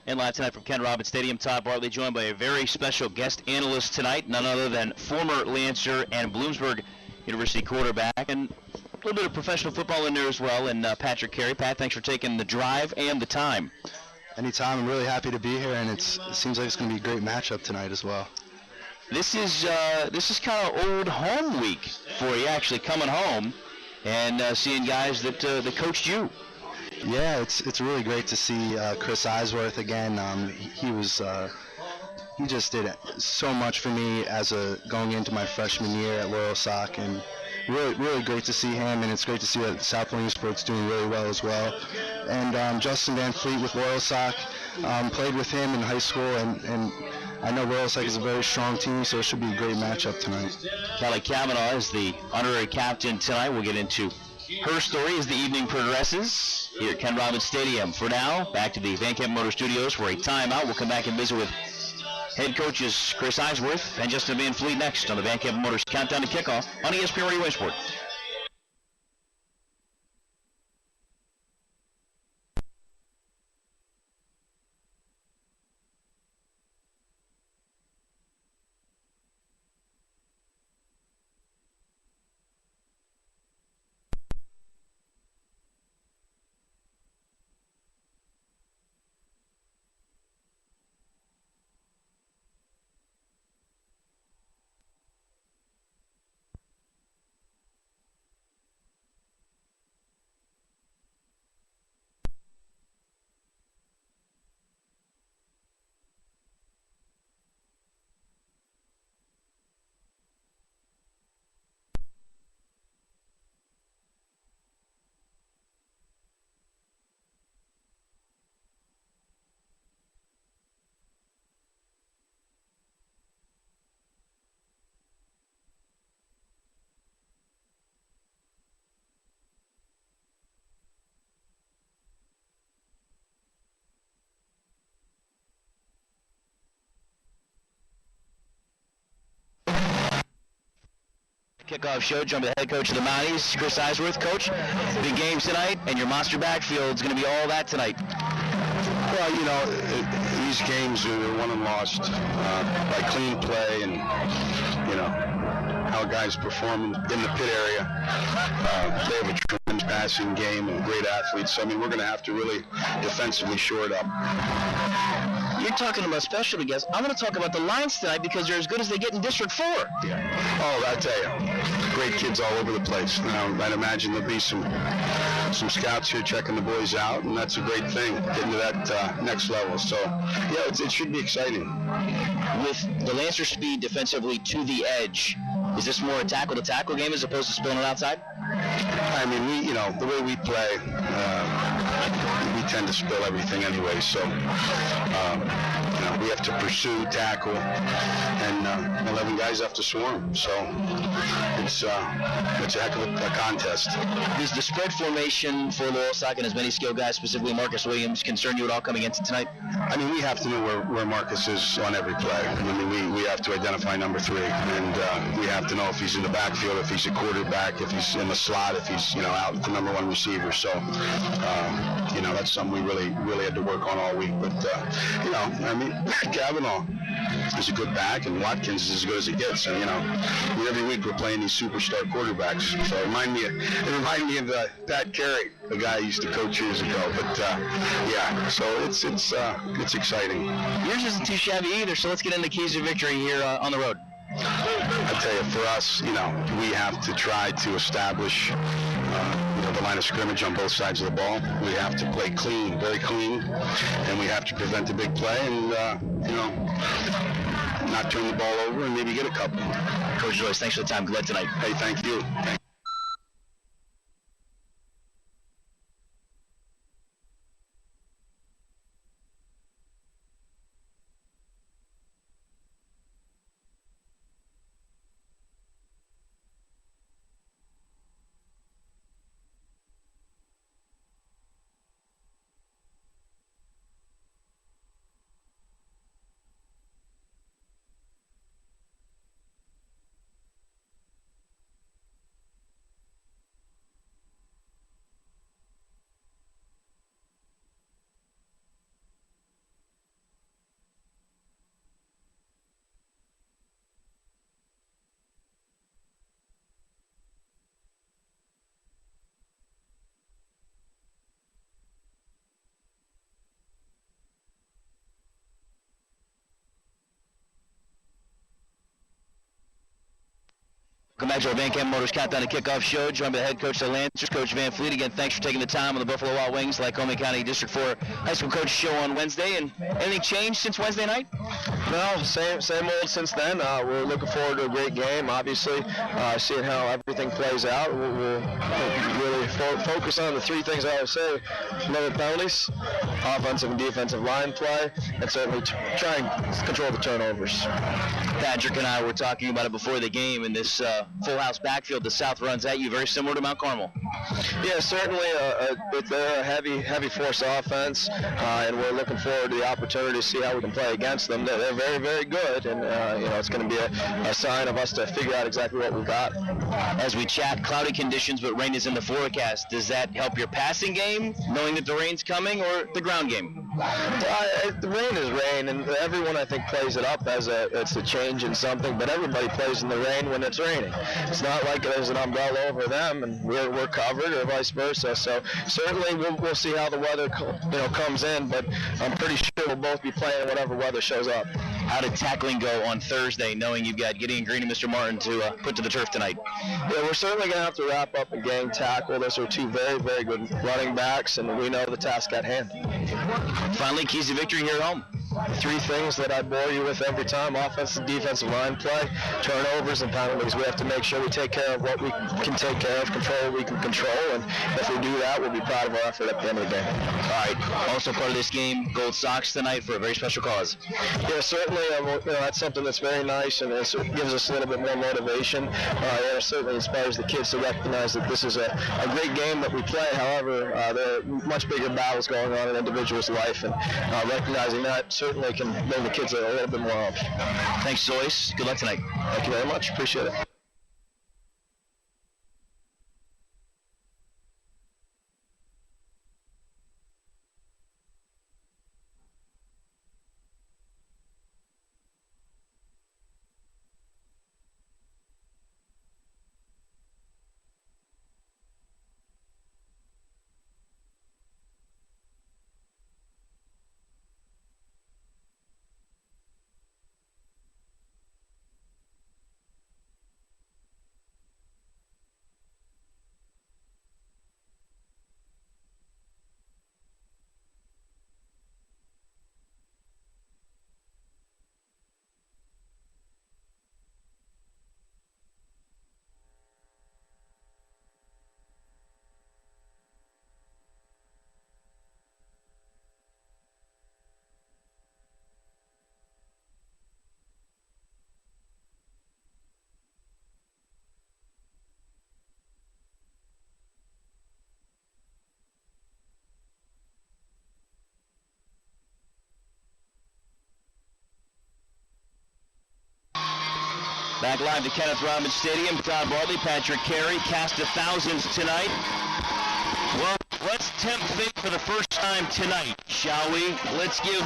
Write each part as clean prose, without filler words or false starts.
And live tonight from Ken Robins Stadium, Todd Bartley joined by a very special guest analyst tonight, none other than former Lancer and Bloomsburg University quarterback, and a little bit of professional football in there as well, and Patrick Carey. Pat, thanks for taking the drive and the time. Anytime. I'm really happy to be here, and it seems like it's going to be a great matchup tonight as well. This is kind of old home week for you, actually coming home and seeing guys that coached you. Yeah, it's really great to see Chris Eisworth again. He just did so much for me going into my freshman year at Loyal Sock, and really great to see him. And it's great to see that South Williamsport's doing really well as well. And Justin Van Fleet with Loyal Sock, played with him in high school, and I know Loyal Sock is a very strong team, so it should be a great matchup tonight. Kelly Kavanaugh is the honorary captain tonight. We'll get into her story as the evening progresses here at Ken Robins Stadium. For now, back to the Van Camp Motor Studios for a timeout. We'll come back and visit with head coaches Chris Eisworth and Justin Van Fleet next on the Van Camp Motors Countdown to Kickoff on ESPN Williamsport. Kickoff show, joined by the head coach of the Mounties, Chris Eisworth. Coach, big games tonight, and your monster backfield is going to be all that tonight. Well, these games are won and lost by clean play and, how guys perform in the pit area. They have a tremendous passing game and great athletes. So, we're going to have to really defensively shore it up. You're talking about specialty guys. I want to talk about the Lions tonight because they're as good as they get in District 4. Yeah. Oh, I tell you, great kids all over the place. I'd imagine there'll be some scouts here checking the boys out, and that's a great thing, getting to that next level. So, yeah, it should be exciting. With the Lancer speed defensively to the edge, is this more a tackle-to-tackle game as opposed to spilling it outside? The way we play, we tend to spill everything anyway. So, we have to pursue, tackle, and 11 guys have to swarm. So, it's a heck of a contest. Does the spread formation for Loyal Sock and as many skilled guys, specifically Marcus Williams, concern you at all coming into tonight? We have to know where Marcus is on every play. We have to identify number 3, and we have to know if he's in the backfield, if he's a quarterback, if he's in the slot, if he's out with the number 1 receiver. So, that's something we really had to work on all week. But Kavanaugh is a good back, and Watkins is as good as it gets. And every week we're playing these superstar quarterbacks. So it reminded me of Pat Carey, the guy I used to coach years ago. But yeah, so it's exciting. Yours isn't too shabby either. So let's get into keys to victory here on the road. I tell you, for us, we have to try to establish the line of scrimmage on both sides of the ball. We have to play clean, very clean, and we have to prevent the big play and, not turn the ball over and maybe get a couple. Coach Joyce, thanks for the time. Good luck tonight. Hey, thank you. Welcome back to our Van Camp Motors Countdown to Kickoff show, joined by the head coach of the Lancers, Coach Van Fleet. Again, thanks for taking the time on the Buffalo Wild Wings, Lycoming County District 4 High School Coach show on Wednesday. And anything changed since Wednesday night? No, same old since then. We're looking forward to a great game, obviously, seeing how everything plays out. We'll really focus on the three things I always say: limit penalties, offensive and defensive line play, and certainly try and control the turnovers. Patrick and I were talking about it before the game, and this full house backfield the South runs at you, very similar to Mount Carmel. Yeah, certainly they're a heavy force offense, and we're looking forward to the opportunity to see how we can play against them. They're very, very good, and it's going to be a sign of us to figure out exactly what we've got. As we chat, cloudy conditions, but rain is in the forecast. Does that help your passing game, knowing that the rain's coming, or the ground game? The rain is rain, and everyone I think plays it up as it's a change in something. But everybody plays in the rain when it's raining. It's not like there's an umbrella over them and we're covered, or vice versa. So certainly we'll see how the weather comes in. But I'm pretty sure we'll both be playing whatever weather shows up. How did tackling go on Thursday, knowing you've got Gideon Green and Mr. Martin to put to the turf tonight? Yeah, we're certainly going to have to wrap up and gang tackle. Those are two very, very good running backs, and we know the task at hand. Finally, keys to victory here at home. Three things that I bore you with every time: offensive, defensive line play, turnovers, and penalties. We have to make sure we take care of what we can take care of, control what we can control, and if we do that, we'll be proud of our effort at the end of the game. All right. Also part of this game, gold socks tonight for a very special cause. Yeah, certainly. That's something that's very nice, and it gives us a little bit more motivation. It certainly inspires the kids to recognize that this is a great game that we play. However, there are much bigger battles going on in an individual's life, and recognizing that certainly can bring the kids a little bit more up. Thanks, Joyce. Good luck tonight. Thank you very much. Appreciate it. Back live to Kenneth Robins Stadium. Todd Bradley, Patrick Carey, cast of thousands tonight. Well, let's tempt fate for the first time tonight, shall we? Let's give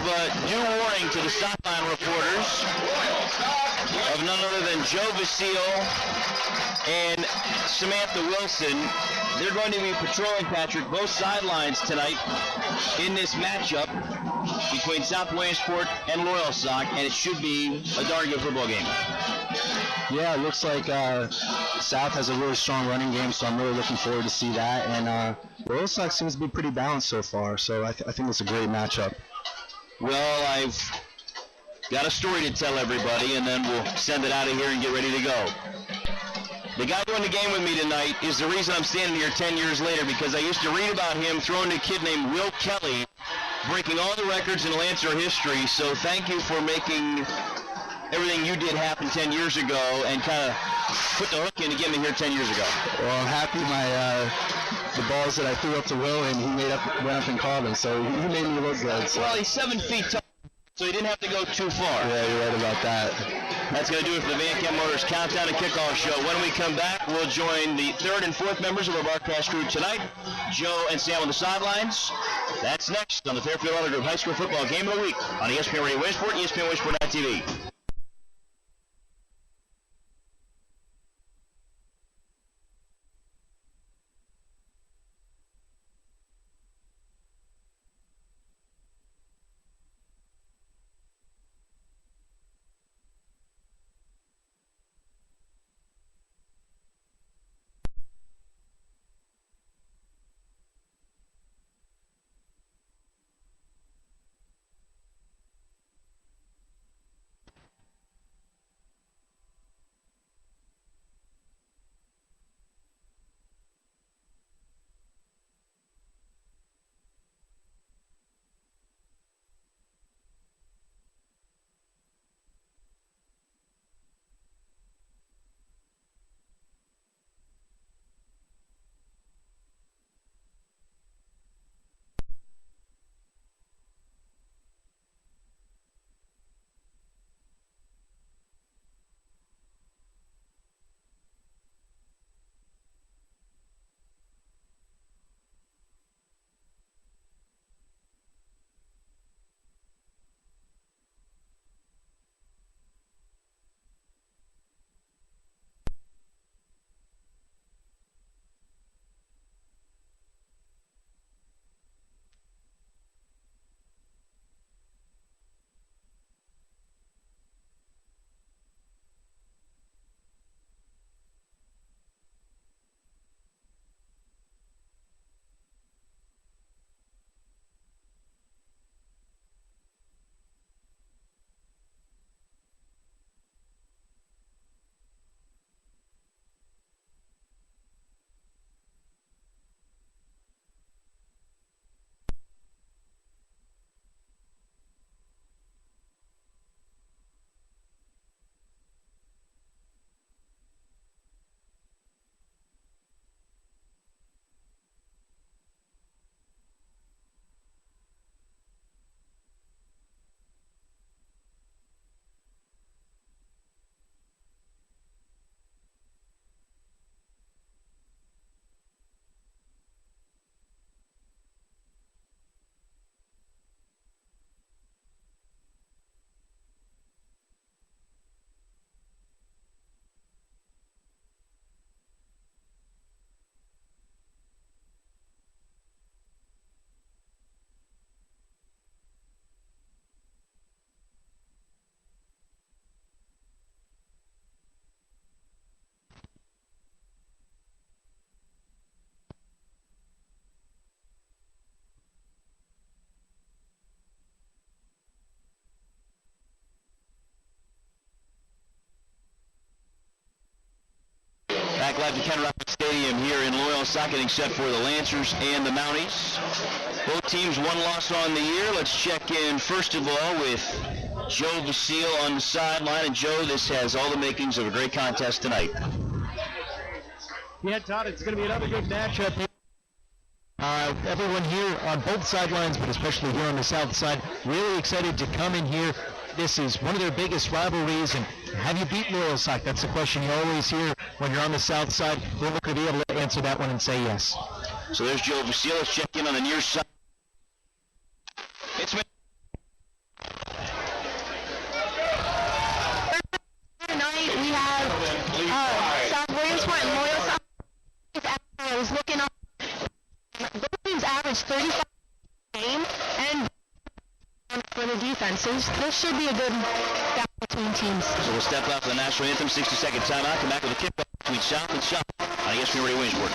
due warning to the sideline reporters of none other than Joe Vasile and Samantha Wilson. They're going to be patrolling, Patrick, both sidelines tonight in this matchup between South Williamsport and Loyalsock, and it should be a darn good football game. Yeah, it looks like South has a really strong running game, so I'm really looking forward to see that. And Loyalsock seems to be pretty balanced so far, so I think it's a great matchup. Well, I've got a story to tell everybody, and then we'll send it out of here and get ready to go. The guy doing the game with me tonight is the reason I'm standing here 10 years later, because I used to read about him throwing a kid named Will Kelly, breaking all the records in Lancer history. So thank you for making everything you did happen 10 years ago and kind of put the hook in to get me here 10 years ago. Well, I'm happy the balls that I threw up to Will, and he went up and caught them, so he made me look good. So. Well, he's 7 feet tall, so he didn't have to go too far. Yeah, you're right about that. That's going to do it for the Van Camp Motors Countdown and Kickoff Show. When we come back, we'll join the third and fourth members of our broadcast crew tonight, Joe and Sam on the sidelines. That's next on the Fairfield Auto Group High School Football Game of the Week on ESPN Radio Williamsport, ESPN Williamsport.tv. Back live to Ken Roberts Stadium here in Loyalsock, getting set for the Lancers and the Mounties. Both teams one loss on the year. Let's check in first of all with Joe Vasile on the sideline. And Joe, this has all the makings of a great contest tonight. Yeah, Todd, it's going to be another good matchup. Everyone here on both sidelines, but especially here on the south side, really excited to come in here. This is one of their biggest rivalries, and have you beat Loyalsock? That's the question you always hear when you're on the south side. We're looking to be able to answer that one and say yes. So there's Joe Vasile. Let's check in on the near side. It's tonight we have South Williamsport and Loyalsock. I was looking up. Both teams average 35 a game, and for the defenses, this should be a good battle between teams. So we'll step out for the national anthem, 60-second timeout, come back with a kickoff between South and South on ESPN Williamsport.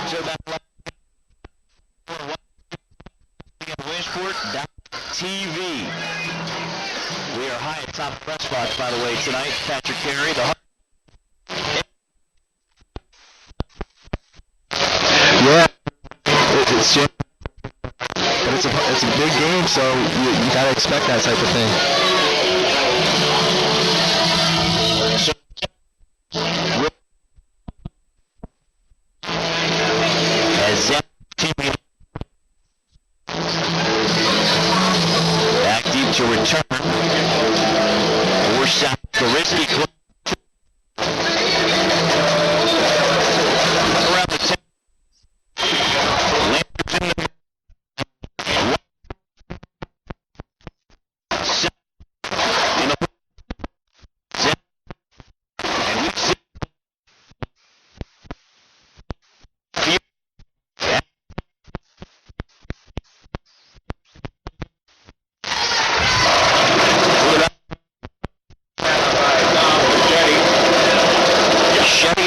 So back live. Williamsport.tv. We are high at top press spots, by the way, tonight. Patrick Carey, the Yeah, it's a big game, so you gotta expect that type of thing. back deep to return. Force out the risky club. Around the 10. Lancers in the and we see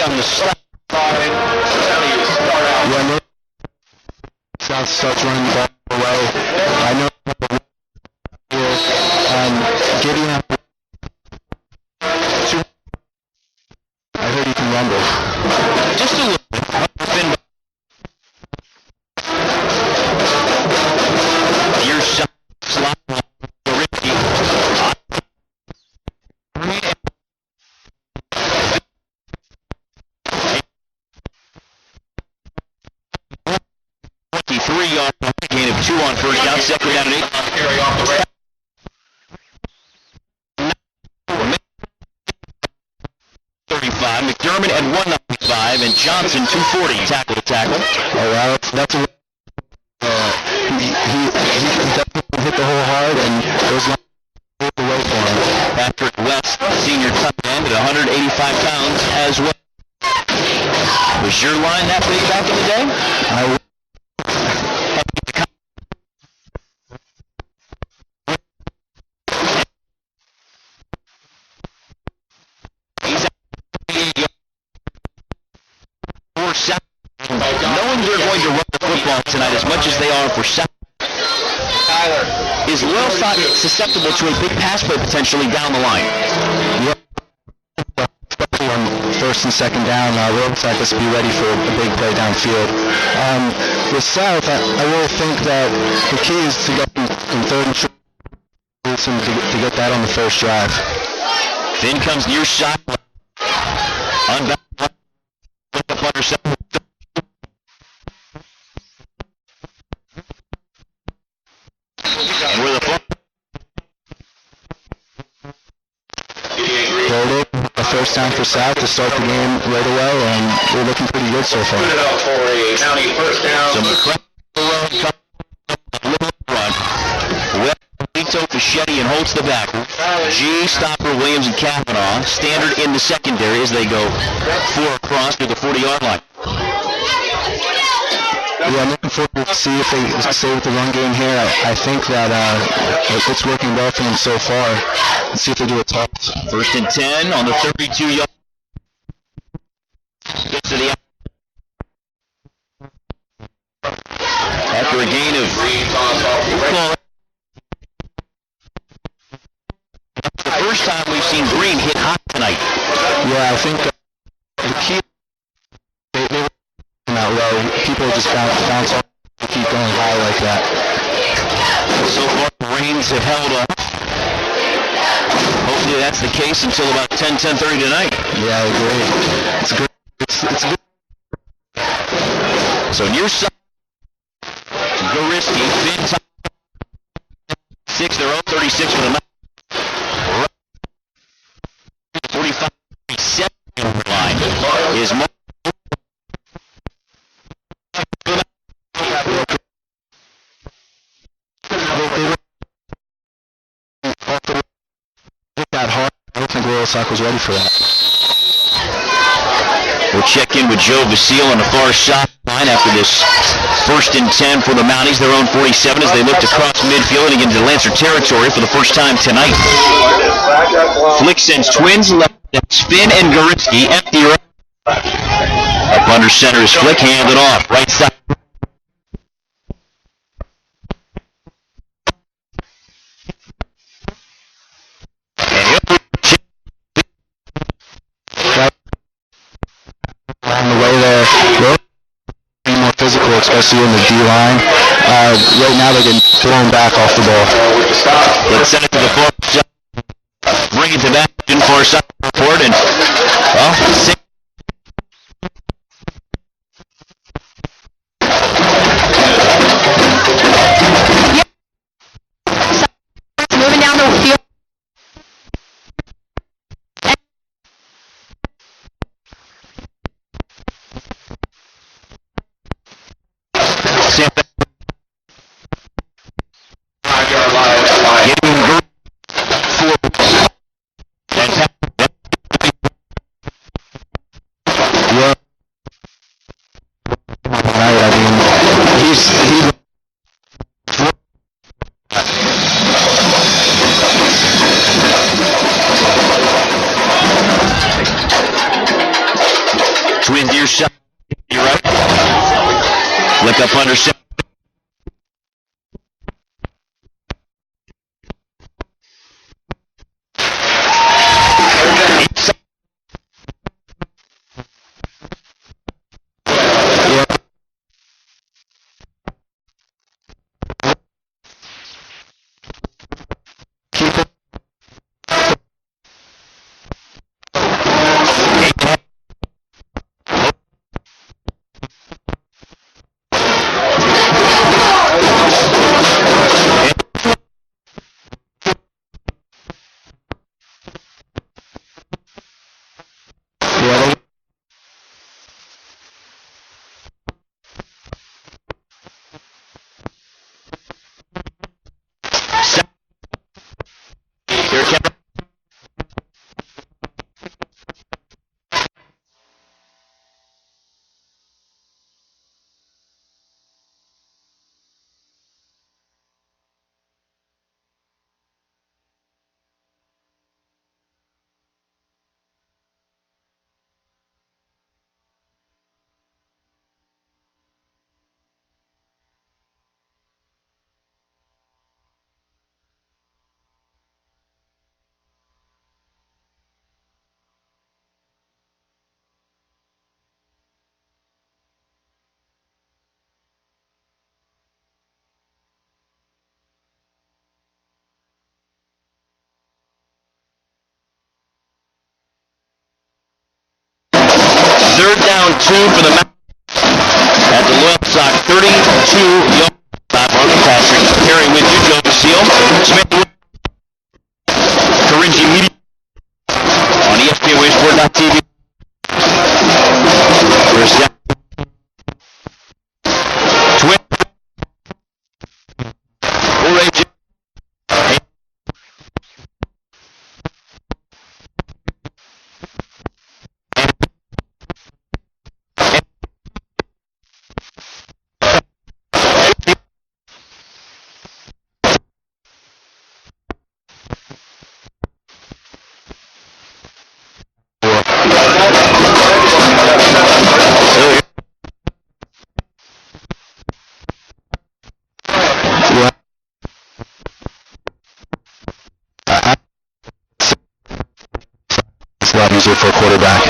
on the stop. Yeah, South starts running the ball away. I know here, getting up. I heard he can rumble. Just a little bit. Your shot slot risky. 23-yard gain of 2 on first down, second down and 8. Carry off the right. 35, McDermott at 195, and Johnson 240. Tackle to tackle. Oh wow, that's a he definitely hit the hole hard, and those lines away for him. Patrick West, senior tight end at 185 pounds as well. Was your line that big back in the day? Knowing they're going to run the football tonight as much as they are for South, is Loyalsock susceptible to a big pass play potentially down the line? Yep. Especially on first and second down, Williamsport has to be ready for a big play downfield. With South, I really think that the key is to get in third and short to get that on the first drive. Then comes near shot. Unbound. Look up under center. And where the ball. A first down for South to start the game right away, and we're looking pretty good so far. So McClellan run. Well, Fischetti and Holtz the backer. G, Stopper, Williams, and Kavanaugh. Standard in the secondary as they go 4 across to the 40-yard line. Yeah, I'm looking forward to see if they stay with the run game here. I think that it's working well for them so far. Let's see if they do a toss. First and 10 on the 32-yard. Gets to the after a gain of the first time we've seen Green hit hot tonight. Yeah, I think the key they were out low. People just bounce off and keep going high like that. So far, the Rains have held up. Hopefully that's the case until about 10:30 tonight. Yeah, I agree. It's good. It's good. So near side, Goriski, Finn, 6, they're all 36 for the night. 45, 7 line is more. Sock was ready for that. We'll check in with Joe Vasile on the far sideline after this first and 10 for the Mounties, their own 47 as they look to cross midfield and get into Lancer territory for the first time tonight. Flick sends Twins left, Spin and Goriski empty right. Up under center is Flick, handed off right side. Especially in the D-line. Right now they're getting thrown back off the ball. Let's send it to the far side. Bring it to that far side report and moving down the field. Twins near shot. You're right. Look up under center. for the Mountain at the Loyal Sock 32-yard stop. Marvin Patrick carrying with you. Joe Basile. Smith Coringi Media on ESPN Williamsport.tv. First down. Twin. It's a lot easier for a quarterback.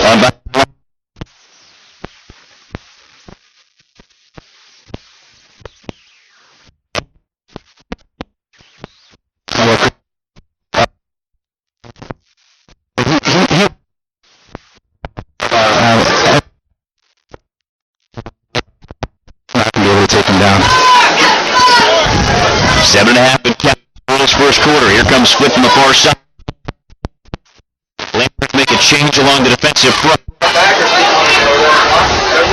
Not going to be able to take him down. 7.5 in this first quarter. Here comes Swift from the far side. Lambert make a change along the defensive front.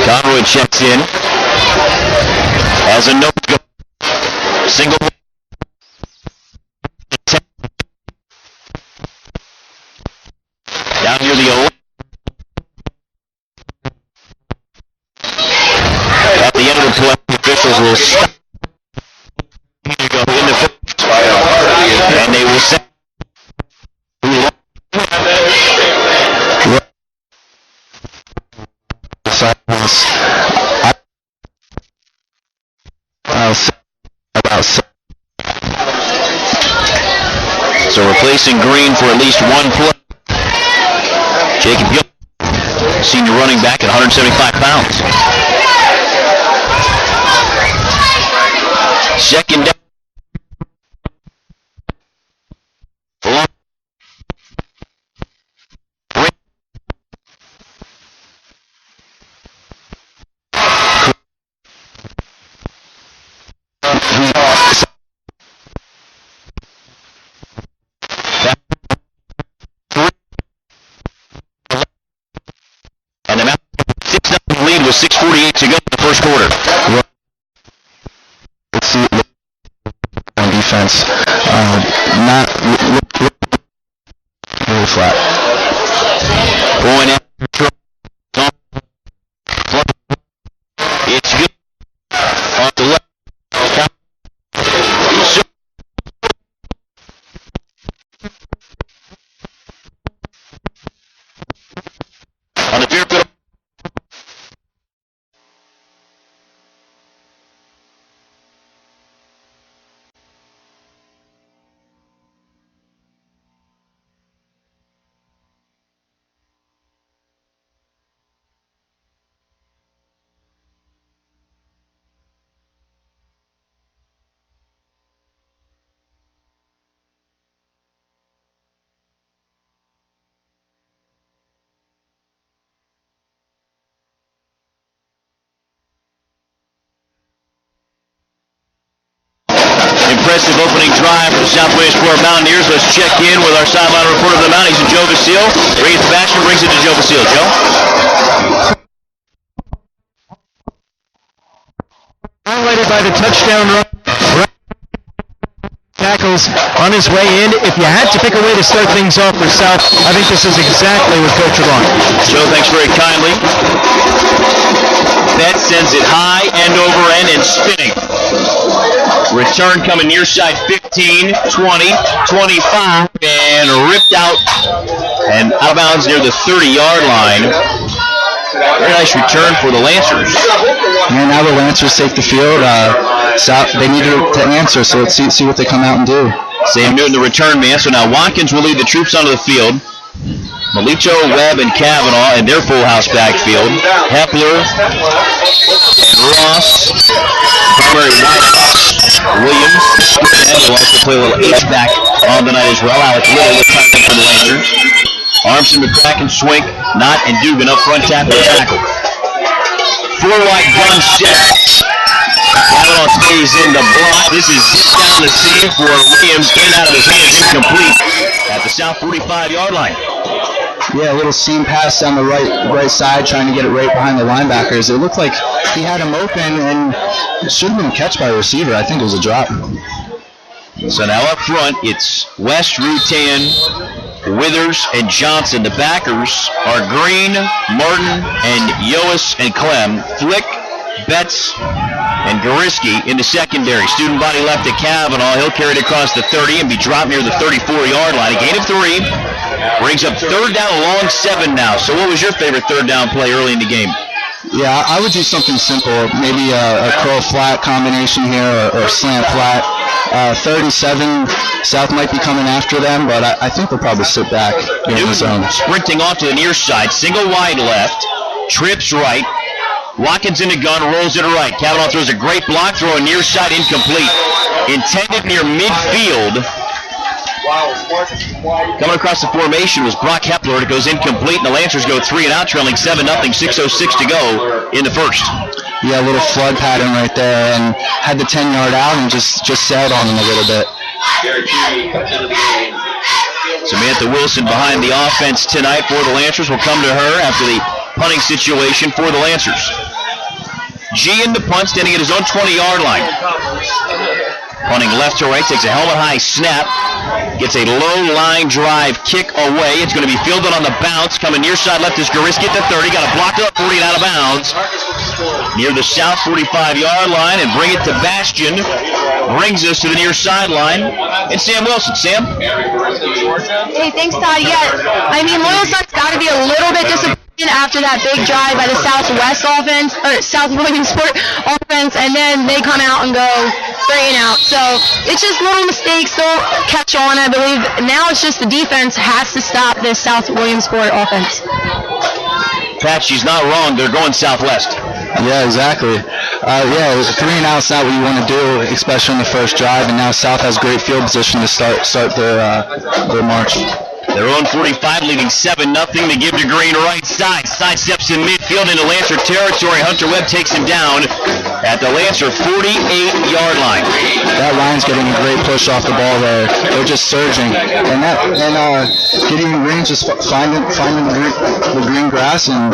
Conroy checks in. Has a note go. Single. Down near the 0. At the end of the play, the officials will stop. To go in the fifth. And they will set. So replacing Green for at least one play. Jacob Gill, senior running back at 175 pounds. Second down. And the Mountain 6-0 lead with 6:48 to go in the first quarter. Let's see on defense. Not really flat. Going out. It's good. Off the left. On the field. Impressive opening drive for the South Williamsport Mountaineers. Let's check in with our sideline reporter of the Mounties, Joe Basile. Brings it to Baxter, brings it to Joe Basile. Joe? Highlighted by the touchdown run. Tackles on his way in. If you had to pick a way to start things off for South, I think this is exactly what Coach would want. Joe, thanks very kindly. That sends it high, end over end, and spinning. Return coming near side 15, 20, 25, and ripped out and out of bounds near the 30-yard line. Very nice return for the Lancers. Yeah, now the Lancers take the field. They need to answer, so let's see what they come out and do. Sam Newton, the return man. So now Watkins will lead the troops onto the field. Malicho, Webb, and Kavanaugh in their full house backfield. Hepler and Ross, primary wideouts. Williams, and will also play a little H-back on the night as well. Alex Little with time for the Lancers. Armstrong, McCracken, Swink, Knott, and Dugan up front tackle. Four-wide gun set. Kavanaugh stays in the block. This is down the seam for Williams. In out of his hands, incomplete at the south 45-yard line. Yeah, a little seam pass down the right side, trying to get it right behind the linebackers. It looked like he had him open, and it should have been a catch by a receiver. I think it was a drop. So now up front, it's West, Rutan, Withers, and Johnson. The backers are Green, Martin, and Yoas and Clem. Flick, Betts, and Goriski in the secondary. Student body left to Kavanaugh. He'll carry it across the 30 and be dropped near the 34-yard line. A gain of 3. Brings up third down, a long 7 now. So what was your favorite third down play early in the game? Yeah, I would do something simple. Maybe a curl flat combination here or slant flat. 37, South might be coming after them, but I think they'll probably sit back in the zone. Sprinting off to the near side. Single wide left. Trips right. Watkins in the gun, rolls it right. Kavanaugh throws a great block, throwing near side, incomplete. Intended near midfield. Coming across the formation was Brock Hepler. It goes incomplete, and the Lancers go 3 and out, trailing 7-0, 6:06 to go in the first. Yeah, a little flood pattern right there, and had the 10-yard out and just sailed on him a little bit. Samantha Wilson behind the offense tonight for the Lancers. Will come to her after the punting situation for the Lancers. G in the punt, standing at his own 20-yard line. Punting left to right, takes a helmet-high snap, gets a low line drive kick away. It's going to be fielded on the bounce. Coming near side left is Goriski at the 30. Got a blocked up 40 and out of bounds. Near the south 45-yard line, and bring it to Bastion. Brings us to the near sideline. It's Sam Wilson. Sam? Hey, thanks, Todd. Yeah, I mean, Loyal Sock's got to be a little bit disappointed after that big drive by the Southwest offense, or South Williamsport offense, and then they come out and go 3 and out. So it's just little mistakes. They'll catch on, I believe. Now it's just the defense has to stop this South Williamsport offense. Pat, she's not wrong. They're going southwest. Yeah, exactly. 3 and out's not what you want to do, especially on the first drive, and now South has great field position to start their march. Their own 45 leading 7-0 to give to Green right side. Sidesteps in midfield into Lancer territory. Hunter Webb takes him down at the Lancer 48-yard line. That line's getting a great push off the ball there. They're just surging. And Gideon Green just finding the green grass and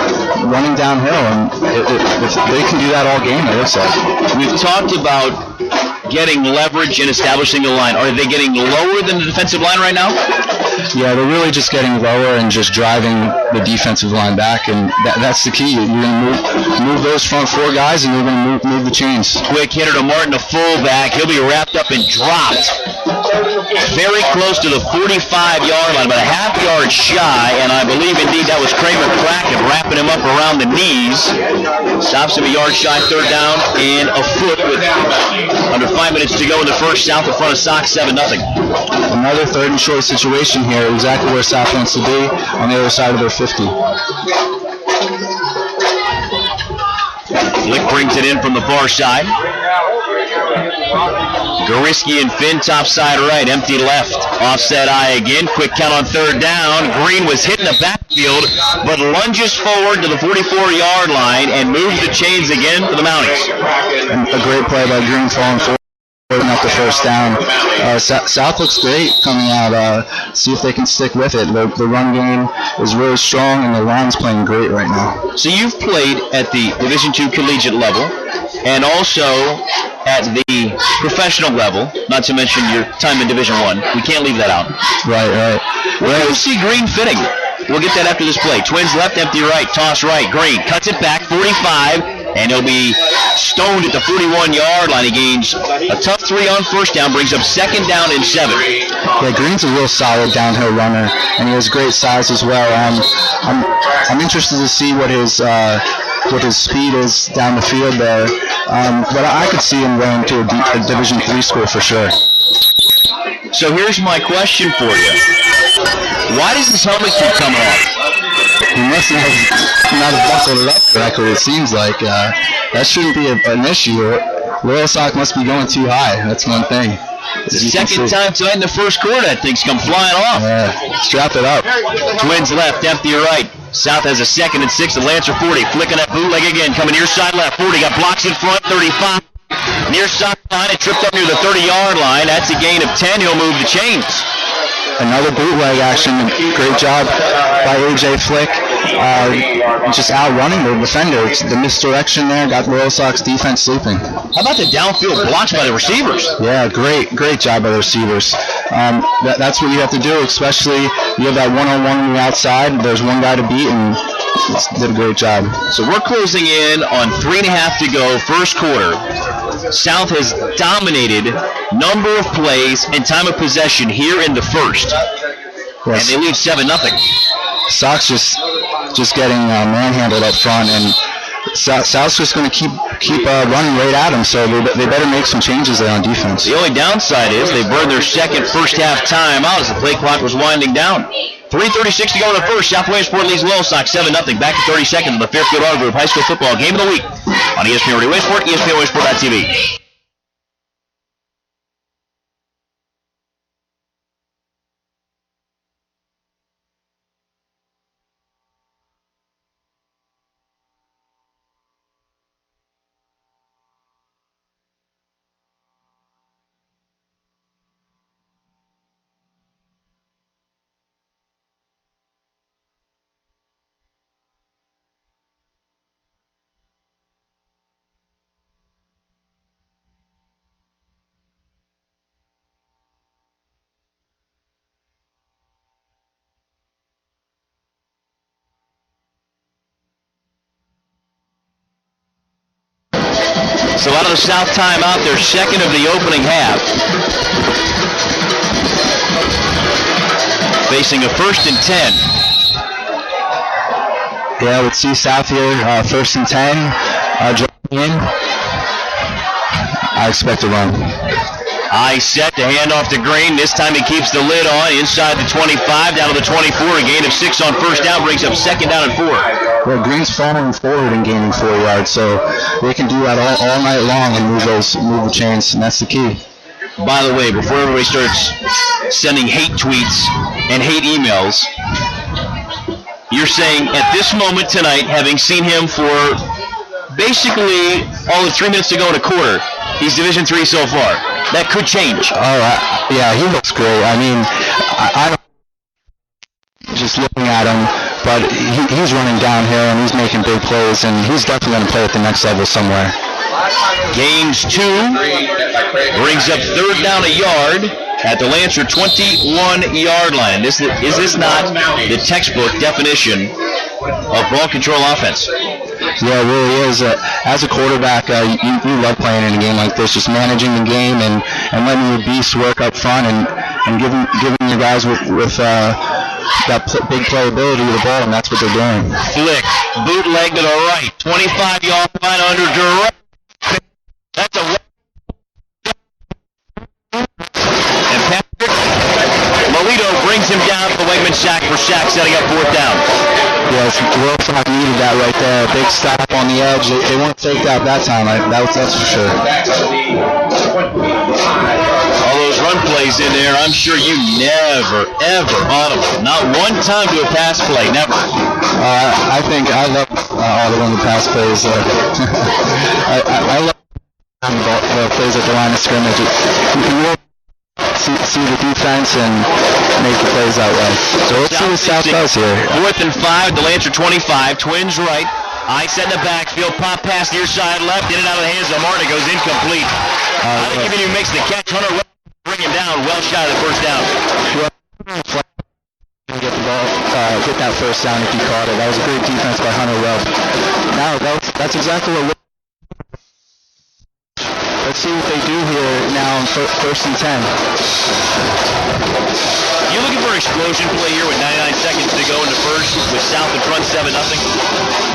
running downhill. And if they can do that all game, it looks like. We've talked about getting leverage and establishing the line. Are they getting lower than the defensive line right now? Yeah, they're really just getting lower and just driving the defensive line back, and that's the key. You're going to move those front 4 guys, and you're going to move the chains. Quick hitter to Martin, the fullback. He'll be wrapped up and dropped very close to the 45-yard line, about a half yard shy, and I believe indeed that was Kramer Kraken wrapping him up around the knees. Stops him a yard shy, third down and a foot with under 5 minutes to go in the first. South in front of Sox, 7-0. Another third and short situation here, exactly where South wants to be, on the other side of their 50. Flick brings it in from the far side. Goriski and Finn, top side right, empty left. Offset eye again, quick count on third down. Green was hit in the backfield, but lunges forward to the 44-yard line and moves the chains again for the Mounties. A great play by Green, falling forward. Up the first down. South looks great coming out. See if they can stick with it. The run game is really strong, and the line's playing great right now. So you've played at the Division II collegiate level and also at the professional level, not to mention your time in Division I. We can't leave that out. Right. Where do you see Green fitting? We'll get that after this play. Twins left, empty right, toss right. Green cuts it back, 45, and he'll be stoned at the 41-yard line. He gains a tough 3 on first down, brings up second down and 7. Yeah, Green's a real solid downhill runner, and he has great size as well. I'm interested to see what his speed is down the field there, but I could see him going to a Division III school for sure. So here's my question for you. Why does his helmet keep coming off? He must not have buckled it up correctly, it seems like. That shouldn't be an issue. Loyal Sock must be going too high. That's one thing. The second time tonight in the first quarter, that thing's come flying off. Yeah, strap it up. Twins left, empty right. South has a 2nd and 6 at Lancer 40. Flicking that bootleg again, coming near side left. 40 got blocks in front, 35. Near side line, it tripped up near the 30-yard line. That's a gain of 10. He'll move the chains. Another bootleg action. Great job by A.J. Flick. Just outrunning the defender. The misdirection there got Royal Sox defense sleeping. How about the downfield blocks by the receivers? Yeah, great job by the receivers. That's what you have to do, especially you have that one-on-one on the outside. There's one guy to beat, and did a great job. So we're closing in on 3.5 to go, first quarter. South has dominated number of plays and time of possession here in the first. Yes. And they lead 7-0. Sox just getting manhandled up front, and South's just going to keep running right at them, so they better make some changes there on defense. The only downside is they burned their second first half timeout as the play clock was winding down. 3:36 to go in the first. South Williamsport leads Loyal Sox 7-0. Back to 30 seconds of the Fairfield Auto Group High School Football Game of the Week on ESPN Williamsport, ESPN Williamsport.tv. So out of the South timeout, their second of the opening half. Facing a 1st and 10. Yeah, let's see South here, 1st and 10. In. I expect a run. I set to hand off to Green. This time he keeps the lid on inside the 25, down to the 24. A gain of 6 on first down brings up 2nd down and 4. Well, Green's falling forward and gaining 4 yards, so they can do that all night long and move the chains, and that's the key. By the way, before everybody starts sending hate tweets and hate emails, you're saying at this moment tonight, having seen him for basically all of 3 minutes to go in a quarter, he's Division III so far. That could change. Yeah, he looks great. I mean, I don't just looking at him, but he's running downhill and he's making big plays, and he's definitely going to play at the next level somewhere. Gains 2, brings up 3rd down a yard at the Lancer 21-yard line. Is this not the textbook definition of ball control offense? Yeah, it really is. As a quarterback, you love playing in a game like this, just managing the game and letting your beasts work up front and giving your guys with that big playability of the ball, and that's what they're doing. Flick, bootleg to the right, 25-yard line under direct. That's a... And Patrick Molito brings him down for Wegman sack for sack, setting up 4th down. Yes, Royal Sox needed that right there. Big stop on the edge. They weren't faked out that time. That's for sure. All those run plays in there, I'm sure you never, ever audible. Not one time to a pass play, never. I think I love audible pass plays. I love plays at the line of scrimmage. You can really see the defense and make the plays that way. So let's see what South does here. 4th and 5, the Lancer 25, Twins right. I set in the backfield, pop pass near side left, in and out of the hands of Martin. It goes incomplete. I think even if he makes the catch, Hunter will bring him down. Well shot of the first down. Get that first down if he caught it. That was a great defense by Hunter Webb. Now that's exactly what. Let's see what they do here now on 1st and 10. You looking for an explosion play here with 99 seconds to go in the first with South in front 7-0?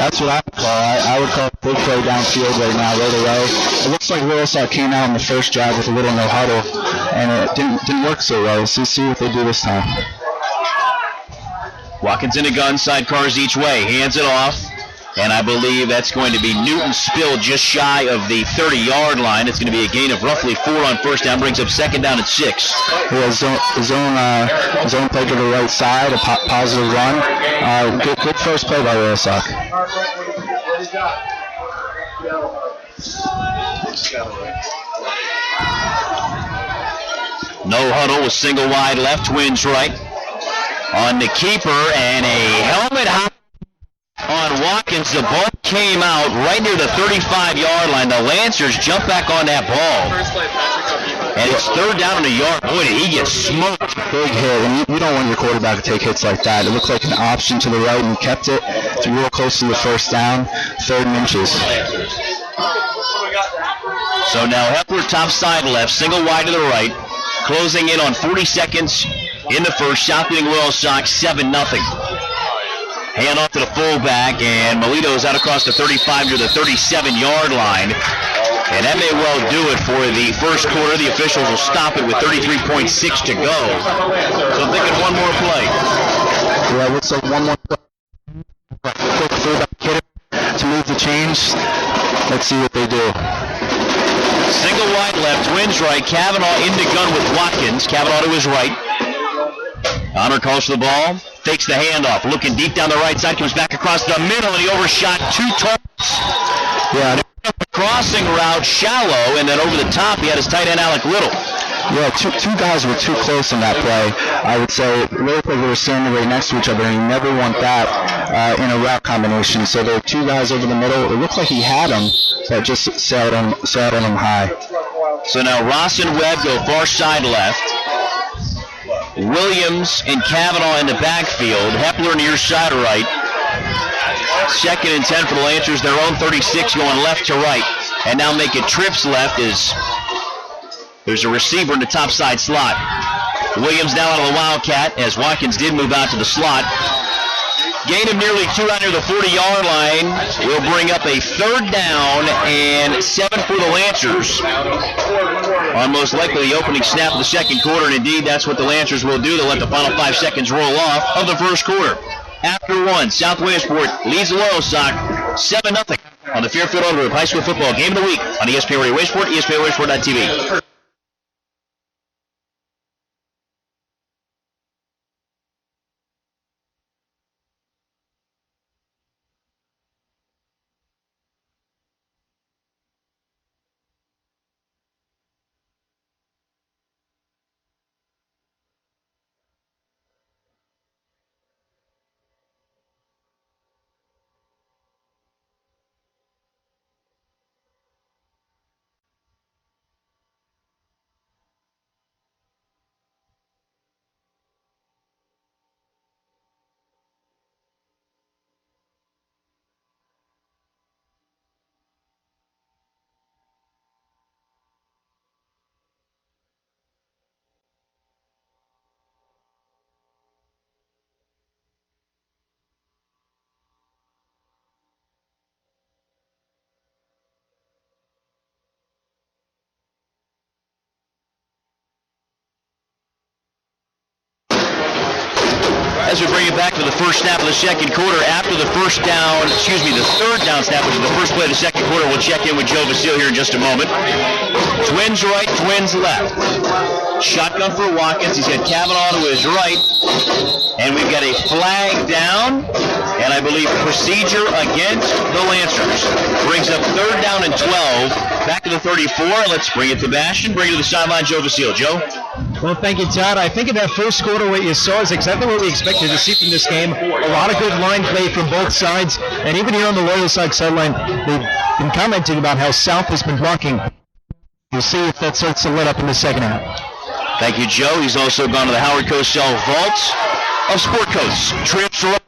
That's what I would call. I would call a big play downfield right now, right away. It looks like Royal Sox came out on the first drive with a little no huddle, and it didn't work so well. Let's see what they do this time. Watkins in a gun, side cars each way, hands it off. And I believe that's going to be Newton Spill just shy of the 30-yard line. It's going to be a gain of roughly 4 on first down, brings up second down and 6. Yeah, zone play to the right side, a positive run. Good first play by Royal Sock. No huddle with single wide left, Twins right. On the keeper and a helmet hop on Watkins. The ball came out right near the 35-yard line. The Lancers jump back on that ball. And it's third down and a yard. Boy, did he get smoked. Big hit, and you don't want your quarterback to take hits like that. It looked like an option to the right, and he kept it. It's real close to the first down, 3rd and inches. So now Hepler top side left, single wide to the right. Closing in on 40 seconds in the first. South leading Royal Sox 7-0. Hand off to the fullback, and Melito's out across the 35 to the 37-yard line. And that may well do it for the first quarter. The officials will stop it with 33.6 to go. So I'm thinking one more play. Yeah, looks like one more play. Quick fullback hit to move the chains. Let's see what they do. Single wide left, Twins right. Kavanaugh in the gun with Watkins. Kavanaugh to his right. Honor calls for the ball. Fakes the handoff. Looking deep down the right side. Comes back across the middle, and he overshot 2 targets. Yeah. Crossing route, shallow, and then over the top, he had his tight end, Alec Little. Yeah, two guys were too close on that play. I would say it looked like they were standing right next to each other, and you never want that in a route combination. So there were 2 guys over the middle. It looked like he had them, but just sailed on him high. So now Ross and Webb go far side left. Williams and Kavanaugh in the backfield. Hepler near side right. 2nd and 10 for the Lancers. Their own 36 going left to right. And now making trips left is there's a receiver in the top side slot. Williams now out of the Wildcat as Watkins did move out to the slot. Gain of nearly 2 out near the 40-yard line. Will bring up a 3rd down and 7 for the Lancers. On most likely the opening snap of the second quarter, and indeed that's what the Lancers will do. They'll let the final 5 seconds roll off of the first quarter. After 1, South Williamsport leads the Royal Sox 7-0 on the Fairfield Auto Group High School Football Game of the Week on ESPN Radio Williamsport, ESPN Williamsport.tv. As we bring it back to the first snap of the second quarter, after the third down snap, which is the first play of the second quarter, we'll check in with Joe Vasile here in just a moment. Twins right, Twins left. Shotgun for Watkins. He's got Kavanaugh to his right. And we've got a flag down, and I believe procedure against the Lancers. Brings up 3rd down and 12. Back to the 34. Let's bring it to Bastion. Bring it to the sideline, Joe Vasile. Joe? Well, thank you, Todd. I think in that first quarter, what you saw is exactly what we expected to see from this game. A lot of good line play from both sides. And even here on the Loyal Sox sideline, they've been commenting about how South has been blocking. We'll see if that starts to let up in the second half. Thank you, Joe. He's also gone to the Howard Cosell Vault of Sport Coats. Trips are up.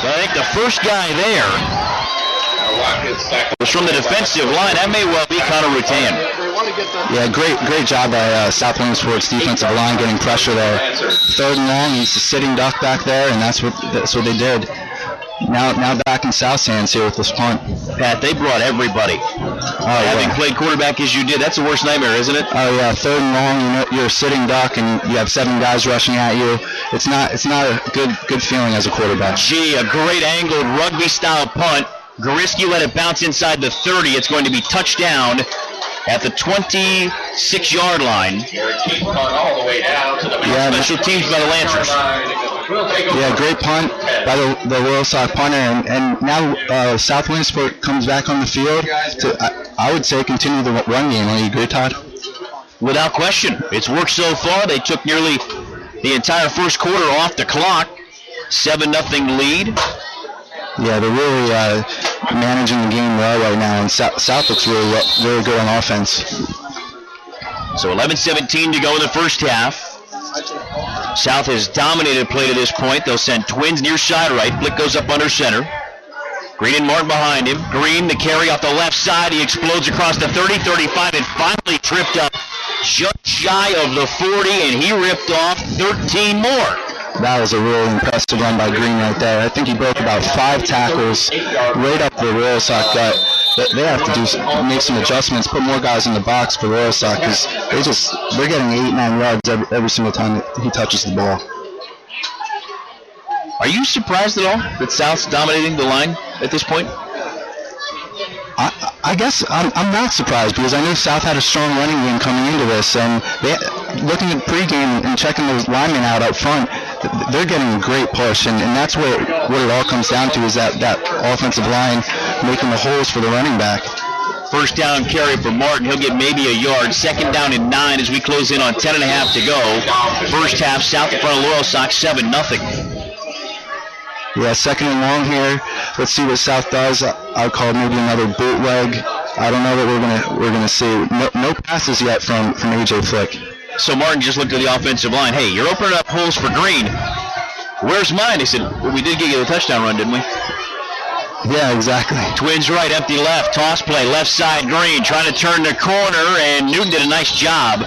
But I think the first guy there was from the defensive line. That may well be Connor Rutan. Yeah, great job by South Williamsport's defensive line getting pressure there. 3rd and long, he's a sitting duck back there, and that's what they did. Now back in South's hands here with this punt. Pat, they brought everybody. Having played quarterback as you did, that's the worst nightmare, isn't it? Oh yeah, 3rd and long. You're a sitting duck, and you have 7 guys rushing at you. It's not a good feeling as a quarterback. Gee, a great angled rugby-style punt. Goriski let it bounce inside the 30. It's going to be touchdown at the 26-yard line. All the way down to the Special teams by the Lancers. Yeah, great punt by the Loyal Sock punter, and now South Williamsport comes back on the field to, I would say, continue the run game. Will you agree, Todd? Without question. It's worked so far. They took nearly the entire first quarter off the clock. 7-0 lead. Yeah, they're really managing the game well right now, and South looks really good on offense. So 11-17 to go in the first half. South has dominated play to this point. They'll send Twins near side right. Flick goes up under center. Green and Martin behind him. Green, the carry off the left side. He explodes across the 30, 35, and finally tripped up just shy of the 40, and he ripped off 13 more. That was a really impressive run by Green right there. I think he broke about 5 tackles right up the Royal Sock gut. They have to make some adjustments, put more guys in the box for Royal Sock, because they're getting 8-9 yards every single time he touches the ball. Are you surprised at all that South's dominating the line at this point? I guess I'm not surprised, because I knew South had a strong running game coming into this, and looking at pregame and checking those linemen out up front, they're getting a great push, and that's what it all comes down to, is that offensive line making the holes for the running back. First down carry for Martin. He'll get maybe a yard. 2nd down and 9 as we close in on 10.5 to go. First half, South in front of Loyal Sock, 7-0. Yeah, 2nd and long here. Let's see what South does. I'll call maybe another bootleg. I don't know what we're gonna see. No passes yet from AJ Flick. So Martin just looked at the offensive line. Hey, you're opening up holes for Green. Where's mine? He said, well, we did get you a touchdown run, didn't we? Yeah, exactly. Twins right, empty left, toss play, left side Green, trying to turn the corner, and Newton did a nice job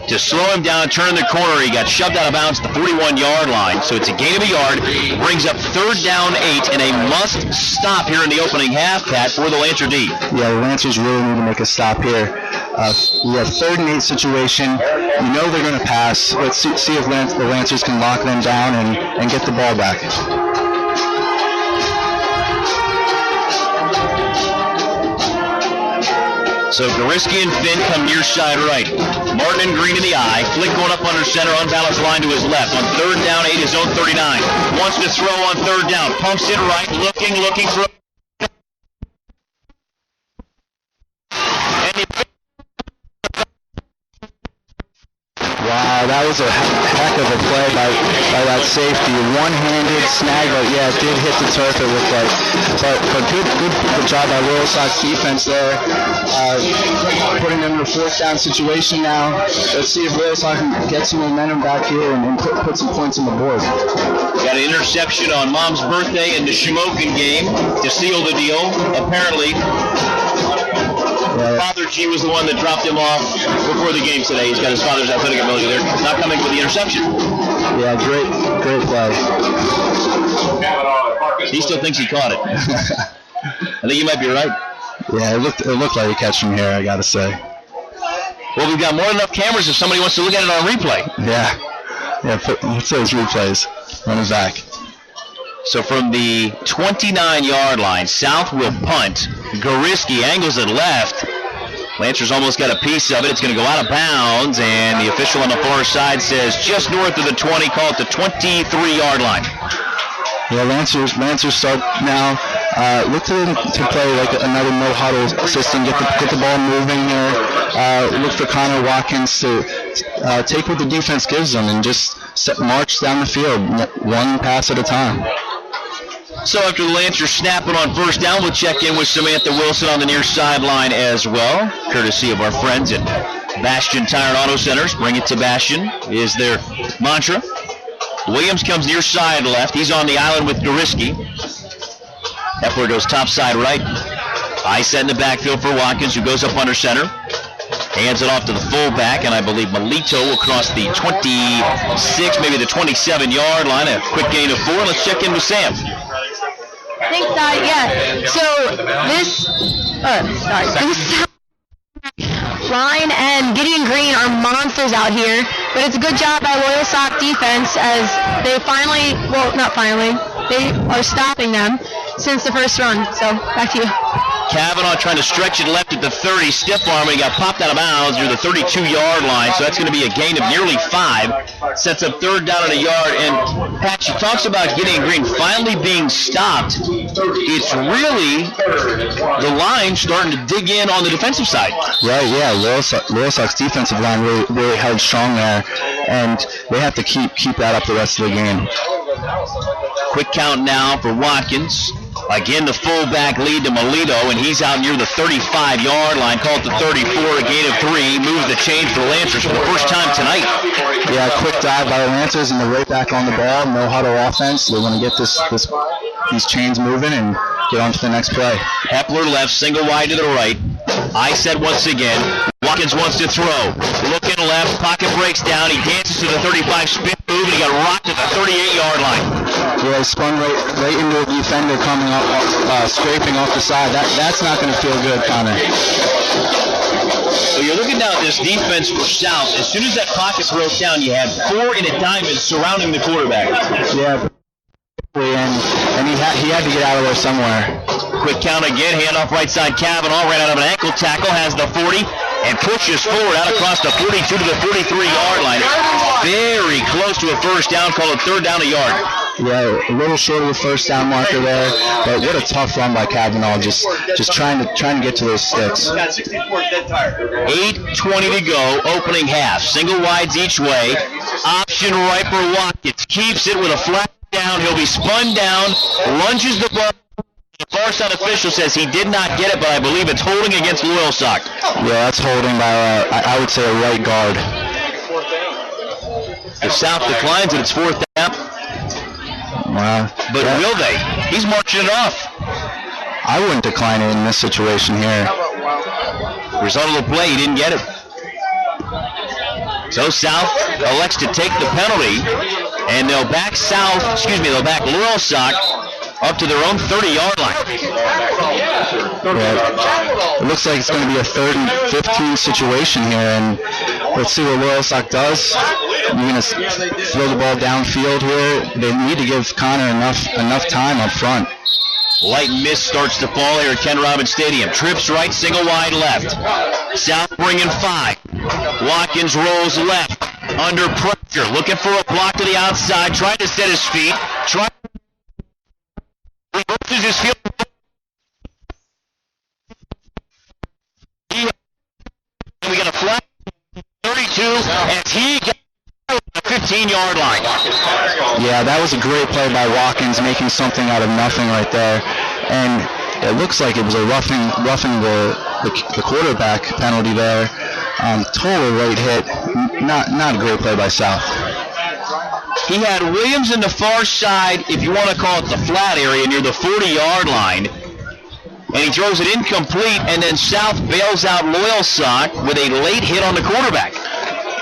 to slow him down, turn the corner. He got shoved out of bounds at the 41-yard line, so it's a gain of a yard. Brings up 3rd down 8, and a must stop here in the opening half, Pat, for the Lancer D. Yeah, the Lancers really need to make a stop here. We have 3rd and 8 situation. You know they're going to pass. Let's see if the Lancers can lock them down and get the ball back. So Goriski and Finn come near side right. Martin and Green in the eye. Flick going up under center, unbalanced line to his left. On 3rd down, 8, his own 39. Wants to throw on 3rd down. Pumps it right, looking for... Wow, that was a heck of a play by that safety. One-handed snag, but yeah, it did hit the turf, it looked like. But good job by Royal Sox defense there. Putting them in a 4th down situation now. Let's see if Royal Sox can get some momentum back here and put some points on the board. Got an interception on Mom's birthday in the Shamokin game to seal the deal. Apparently, Father G was the one that dropped him off before the game today. He's got his father's athletic ability there. Not coming for the interception. Yeah, great play. He still thinks he caught it. I think you might be right. Yeah, it looked like a catch from here, I gotta say. Well, we've got more than enough cameras if somebody wants to look at it on replay. Yeah, put those replays. Run it back. So from the 29-yard line, South will punt. Goriski angles it left. Lancers almost got a piece of it. It's going to go out of bounds, and the official on the far side says just north of the 20, call it the 23-yard line. Yeah, Lancers start now. Look to play like another no-huddle system. Get the ball moving here. Look for Connor Watkins to take what the defense gives them and just march down the field, one pass at a time. So after the Lancers snap it on 1st down, we'll check in with Samantha Wilson on the near sideline as well, courtesy of our friends at Bastion Tire and Auto Centers. Bring it to Bastion is their mantra. Williams comes near side left. He's on the island with Goriski. Epler goes top side right. I set in the backfield for Watkins, who goes up under center. Hands it off to the fullback, and I believe Melito will cross the 26, maybe the 27-yard line. A quick gain of 4. Let's check in with Sam. Thanks, Todd. Yeah. So this South line and Gideon Green are monsters out here, but it's a good job by Loyal Sock defense as they they are stopping them since the first run. So back to you. Kavanaugh trying to stretch it left at the 30, stiff arm, and he got popped out of bounds near the 32-yard line, so that's going to be a gain of nearly 5. Sets up third down and a yard, and Pat, she talks about Gideon Green finally being stopped. It's really the line starting to dig in on the defensive side. Right, yeah, Loyal Sock's defensive line really held strong there, and they have to keep that up the rest of the game. Quick count now for Watkins. Again, the fullback lead to Melito, and he's out near the 35-yard line. Call it the 34, a gain of 3. Moves the chains for the Lancers for the first time tonight. Yeah, quick dive by the Lancers, and they're right back on the ball. No huddle offense. They want to get these chains moving and get on to the next play. Hepler left, single wide to the right. I said once again, Watkins wants to throw. Looking left, pocket breaks down. He dances to the 35, spin move, and he got rocked at the 38-yard line. Yeah, he spun right into a defender coming up, scraping off the side. That's not going to feel good, Connor. So you're looking down at this defense for South. As soon as that pocket broke down, you had 4 in a diamond surrounding the quarterback. Yeah, and he had to get out of there somewhere. Quick count again, handoff right side. Kavanaugh ran out of an ankle tackle, has the 40, and pushes forward out across the 42 to the 33-yard line. Very close to a first down, call it third down a yard. Yeah, a little short of the first down marker there, but what a tough run by Kavanaugh, just trying to get to those sticks. 8:20 to go, opening half. Single wides each way. Option right for Watkins. Keeps it with a flat down. He'll be spun down, lunges the ball. The far side official says he did not get it, but I believe it's holding against Loyal Sock. Yeah, that's holding by, I would say, a right guard. The South declines it. It's fourth down. Wow. But will they? He's marching it off. I wouldn't decline it in this situation here. Result of the play, he didn't get it. So South elects to take the penalty, and they'll back Loyal Sock up to their own 30-yard line. Yeah. It looks like it's going to be a 3rd and 15 situation here, and let's see what Loyal Sock does. You're going to throw the ball downfield here. They need to give Connor enough time up front. Light mist starts to fall here at Ken Robins Stadium. Trips right, single wide left. South bringing 5. Watkins rolls left, under pressure, looking for a block to the outside, trying to set his feet, reverses his field. We got a flat 32 as he gets the 15-yard line. Yeah, that was a great play by Watkins, making something out of nothing right there. And it looks like it was a roughing the quarterback penalty there. Total right hit. Not a great play by South. He had Williams in the far side, if you want to call it the flat area, near the 40-yard line. And he throws it incomplete, and then South bails out Loyal Sock with a late hit on the quarterback.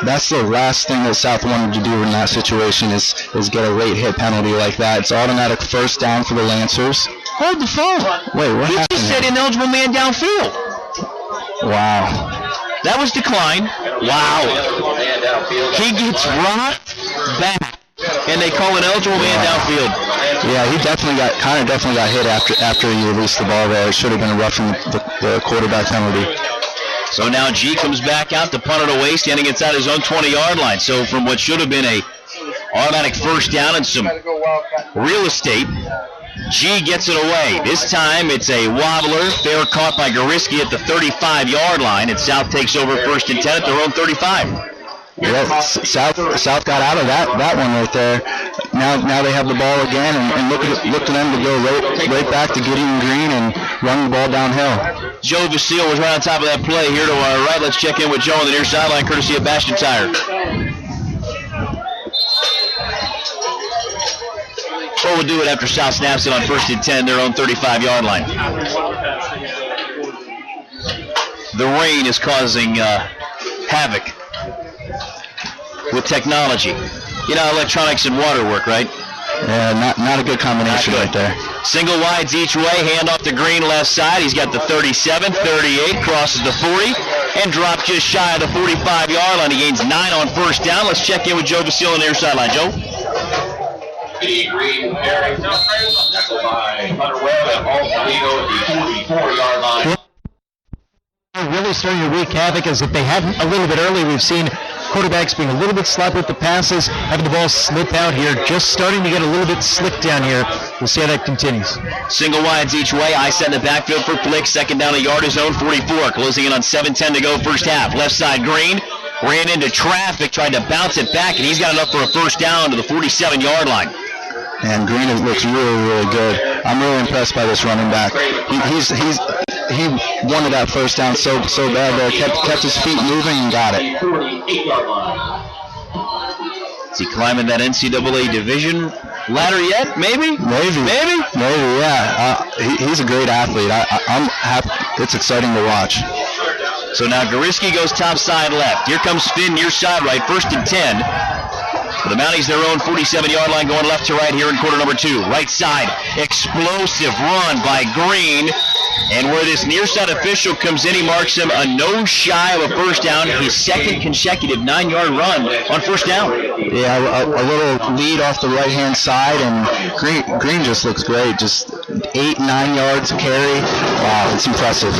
That's the last thing that South wanted to do in that situation is get a late hit penalty like that. It's automatic first down for the Lancers. Hold the phone. Wait, what happened? He just said ineligible man downfield. Wow. That was decline. Wow. He gets rocked back, and they call an eligible man downfield. Yeah, Connor definitely got hit after he released the ball there. It should have been a roughing the quarterback penalty. So now G comes back out to punt it away, standing inside his own 20-yard line. So from what should have been a automatic first down and some real estate, G gets it away. This time it's a wobbler. Fair caught by Goriski at the 35-yard line, and South takes over first and 10 at their own 35. Yeah, South got out of that one right there. Now they have the ball again, and look to them to go right back to Gideon Green and run the ball downhill. Joe Vasile was right on top of that play. Here to our right, let's check in with Joe on the near sideline, courtesy of Bastion Tire. Or we'll do it after South snaps it on first and 10, their own 35-yard line. The rain is causing havoc with technology. You know, electronics and water work, right? Yeah, not a good combination right there. Single wides each way, hand off to Green left side. He's got the 37, 38, crosses the 40, and dropped just shy of the 45-yard line. He gains 9 on first down. Let's check in with Joe Vasile on the near sideline. Joe? Green carry tackled by Hunter Webb at Paul Toledo at the 44-yard line. Really starting to wreak havoc as if they hadn't a little bit early. We've seen quarterbacks being a little bit sloppy with the passes, having the ball slip out here, just starting to get a little bit slick down here. We'll see how that continues. Single wides each way. I set in the backfield for Flick. Second down, a yard his own 44. Closing in on 7:10 to go first half. Left side, Green. Ran into traffic, tried to bounce it back, and he's got enough for a first down to the 47-yard line. And Green looks really, really good. I'm really impressed by this running back. He wanted that first down so bad there. Kept his feet moving and got it. Is he climbing that NCAA division ladder yet? Maybe, yeah. He's a great athlete. I'm happy. It's exciting to watch. So now Goriski goes top side left. Here comes Finn near side right. First and 10. The Mounties their own 47-yard line going left to right here in quarter number 2. Right side, explosive run by Green. And where this near side official comes in, he marks him a no shy of a first down. His second consecutive 9-yard run on first down. Yeah, a little lead off the right-hand side, and Green just looks great. Just 8-9 yards of carry. Wow, it's impressive.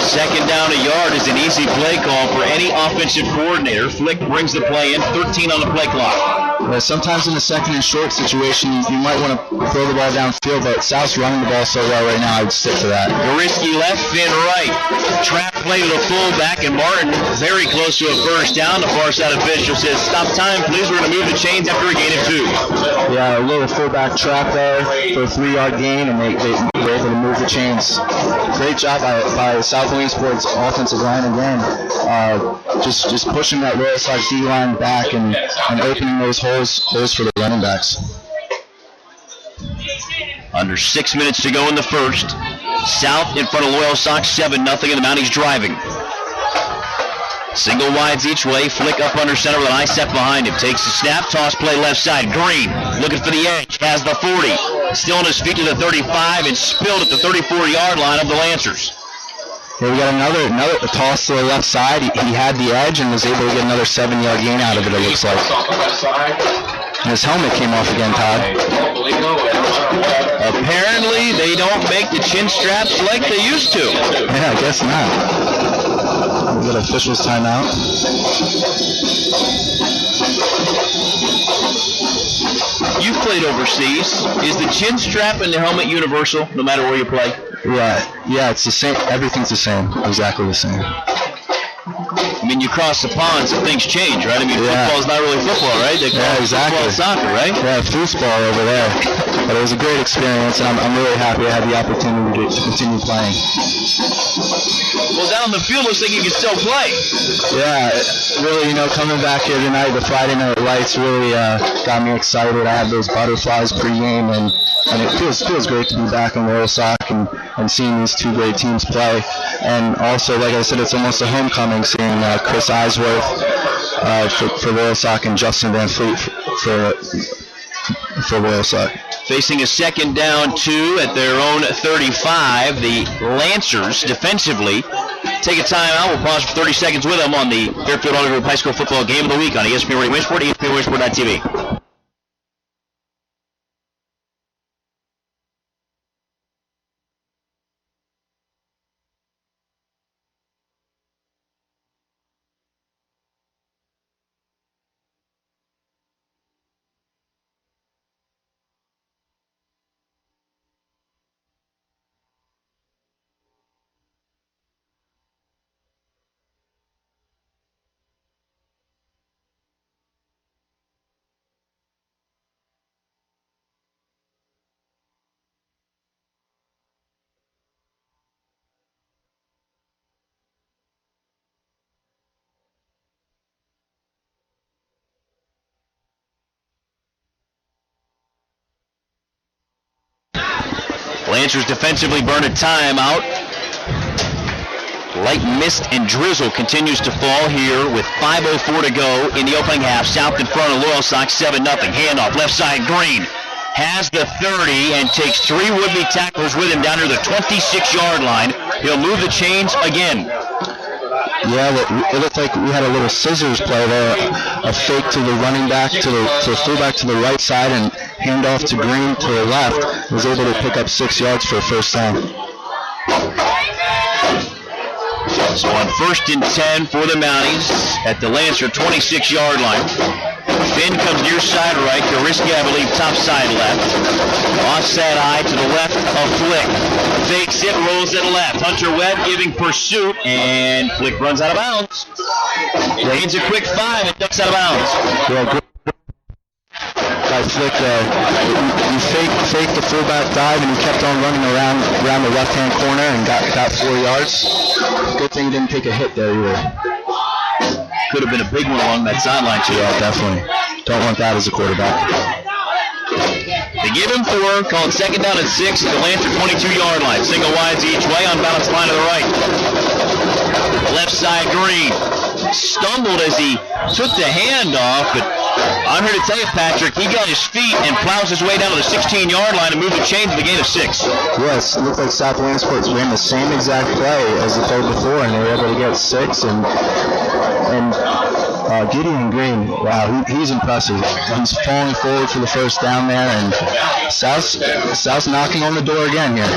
Second down a yard is an easy play call for any offensive coordinator. Flick brings the play in, 13 on the play clock. Sometimes in a second and short situation, you might want to throw the ball downfield, but South's running the ball so well right now, I would stick to that. Goriski left, Finn right. Trap play to the fullback, and Martin very close to a first down. The far side official says, stop time, please. We're going to move the chains after a gain of 2. Yeah, a little fullback trap there for a 3-yard gain, and they were able to move the chains. Great job by South Williamsport's offensive line again. Just pushing that lower side D-line back and opening those holes for the running backs. Under 6 minutes to go in the first. South in front of Loyal Sox 7-0, and the Mounties driving. Single wides each way. Flick up under center with an eye set behind him. Takes the snap. Toss play left side. Green looking for the edge. Has the 40. Still on his feet to the 35 and spilled at the 34-yard line of the Lancers. Here we got another toss to the left side. He had the edge and was able to get another 7-yard gain out of it, it looks like. And his helmet came off again, Todd. Apparently, they don't make the chin straps like they used to. Yeah, I guess not. We got officials timeout. You've played overseas. Is the chin strap and the helmet universal, no matter where you play? Yeah, it's the same. Everything's the same. Exactly the same. I mean, you cross the pond, so things change, right? I mean, football's not really football, right? They call it exactly. Football soccer, right? Yeah, foosball over there. But it was a great experience, and I'm really happy I had the opportunity to continue playing. Well, down the field looks like you can still play. Yeah, really, coming back here tonight, the Friday Night Lights really got me excited. I had those butterflies pregame, and it feels great to be back in Loyal Sock and seeing these two great teams play. And also, like I said, it's almost a homecoming seeing Chris Eisworth for Loyal Sock and Justin Van Fleet for Loyal Sock. Facing a second down 2 at their own 35, the Lancers defensively take a timeout. We'll pause for 30 seconds with them on the Fairfield Auto Group High School Football Game of the Week on ESPN Williamsport, ESPN.TV. Lancers defensively burn a timeout. Light mist and drizzle continues to fall here with 5:04 to go in the opening half. South in front of Loyal Sox 7-0. Handoff left side, Green. has the 30 and takes 3 would-be tacklers with him down near the 26-yard line. He'll move the chains again. Yeah, it looked like we had a little scissors play there, a fake to the running back, to the fullback to the right side, and handoff to Green to the left. Was able to pick up 6 yards for a first down. So on 1st and 10 for the Mounties at the Lancer 26-yard line. Finn comes near side right. Goriski, I believe, top side left. Offset eye to the left of Flick. Fakes it, rolls it left. Hunter Webb giving pursuit, and Flick runs out of bounds. Gains a quick 5 and ducks out of bounds. Yeah, good by Flick there. He faked the fullback dive, and he kept on running around the left-hand corner and got 4 yards. Good thing he didn't take a hit there either. Could have been a big one along that sideline, too. Yeah, definitely. Don't want that as a quarterback. They give him 4, called 2nd down and 6 at the Lancer 22-yard line. Single wides each way, unbalanced line to the right. Left side, Green. Stumbled as he took the handoff, but I'm here to tell you, Patrick, he got his feet and plows his way down to the 16-yard line and moved the chains to the gain of 6. Yes, it looked like South Williamsport ran the same exact play as the play before, and they were able to get 6. And Gideon Green, wow, he's impressive. He's falling forward for the first down there, and South's knocking on the door again here.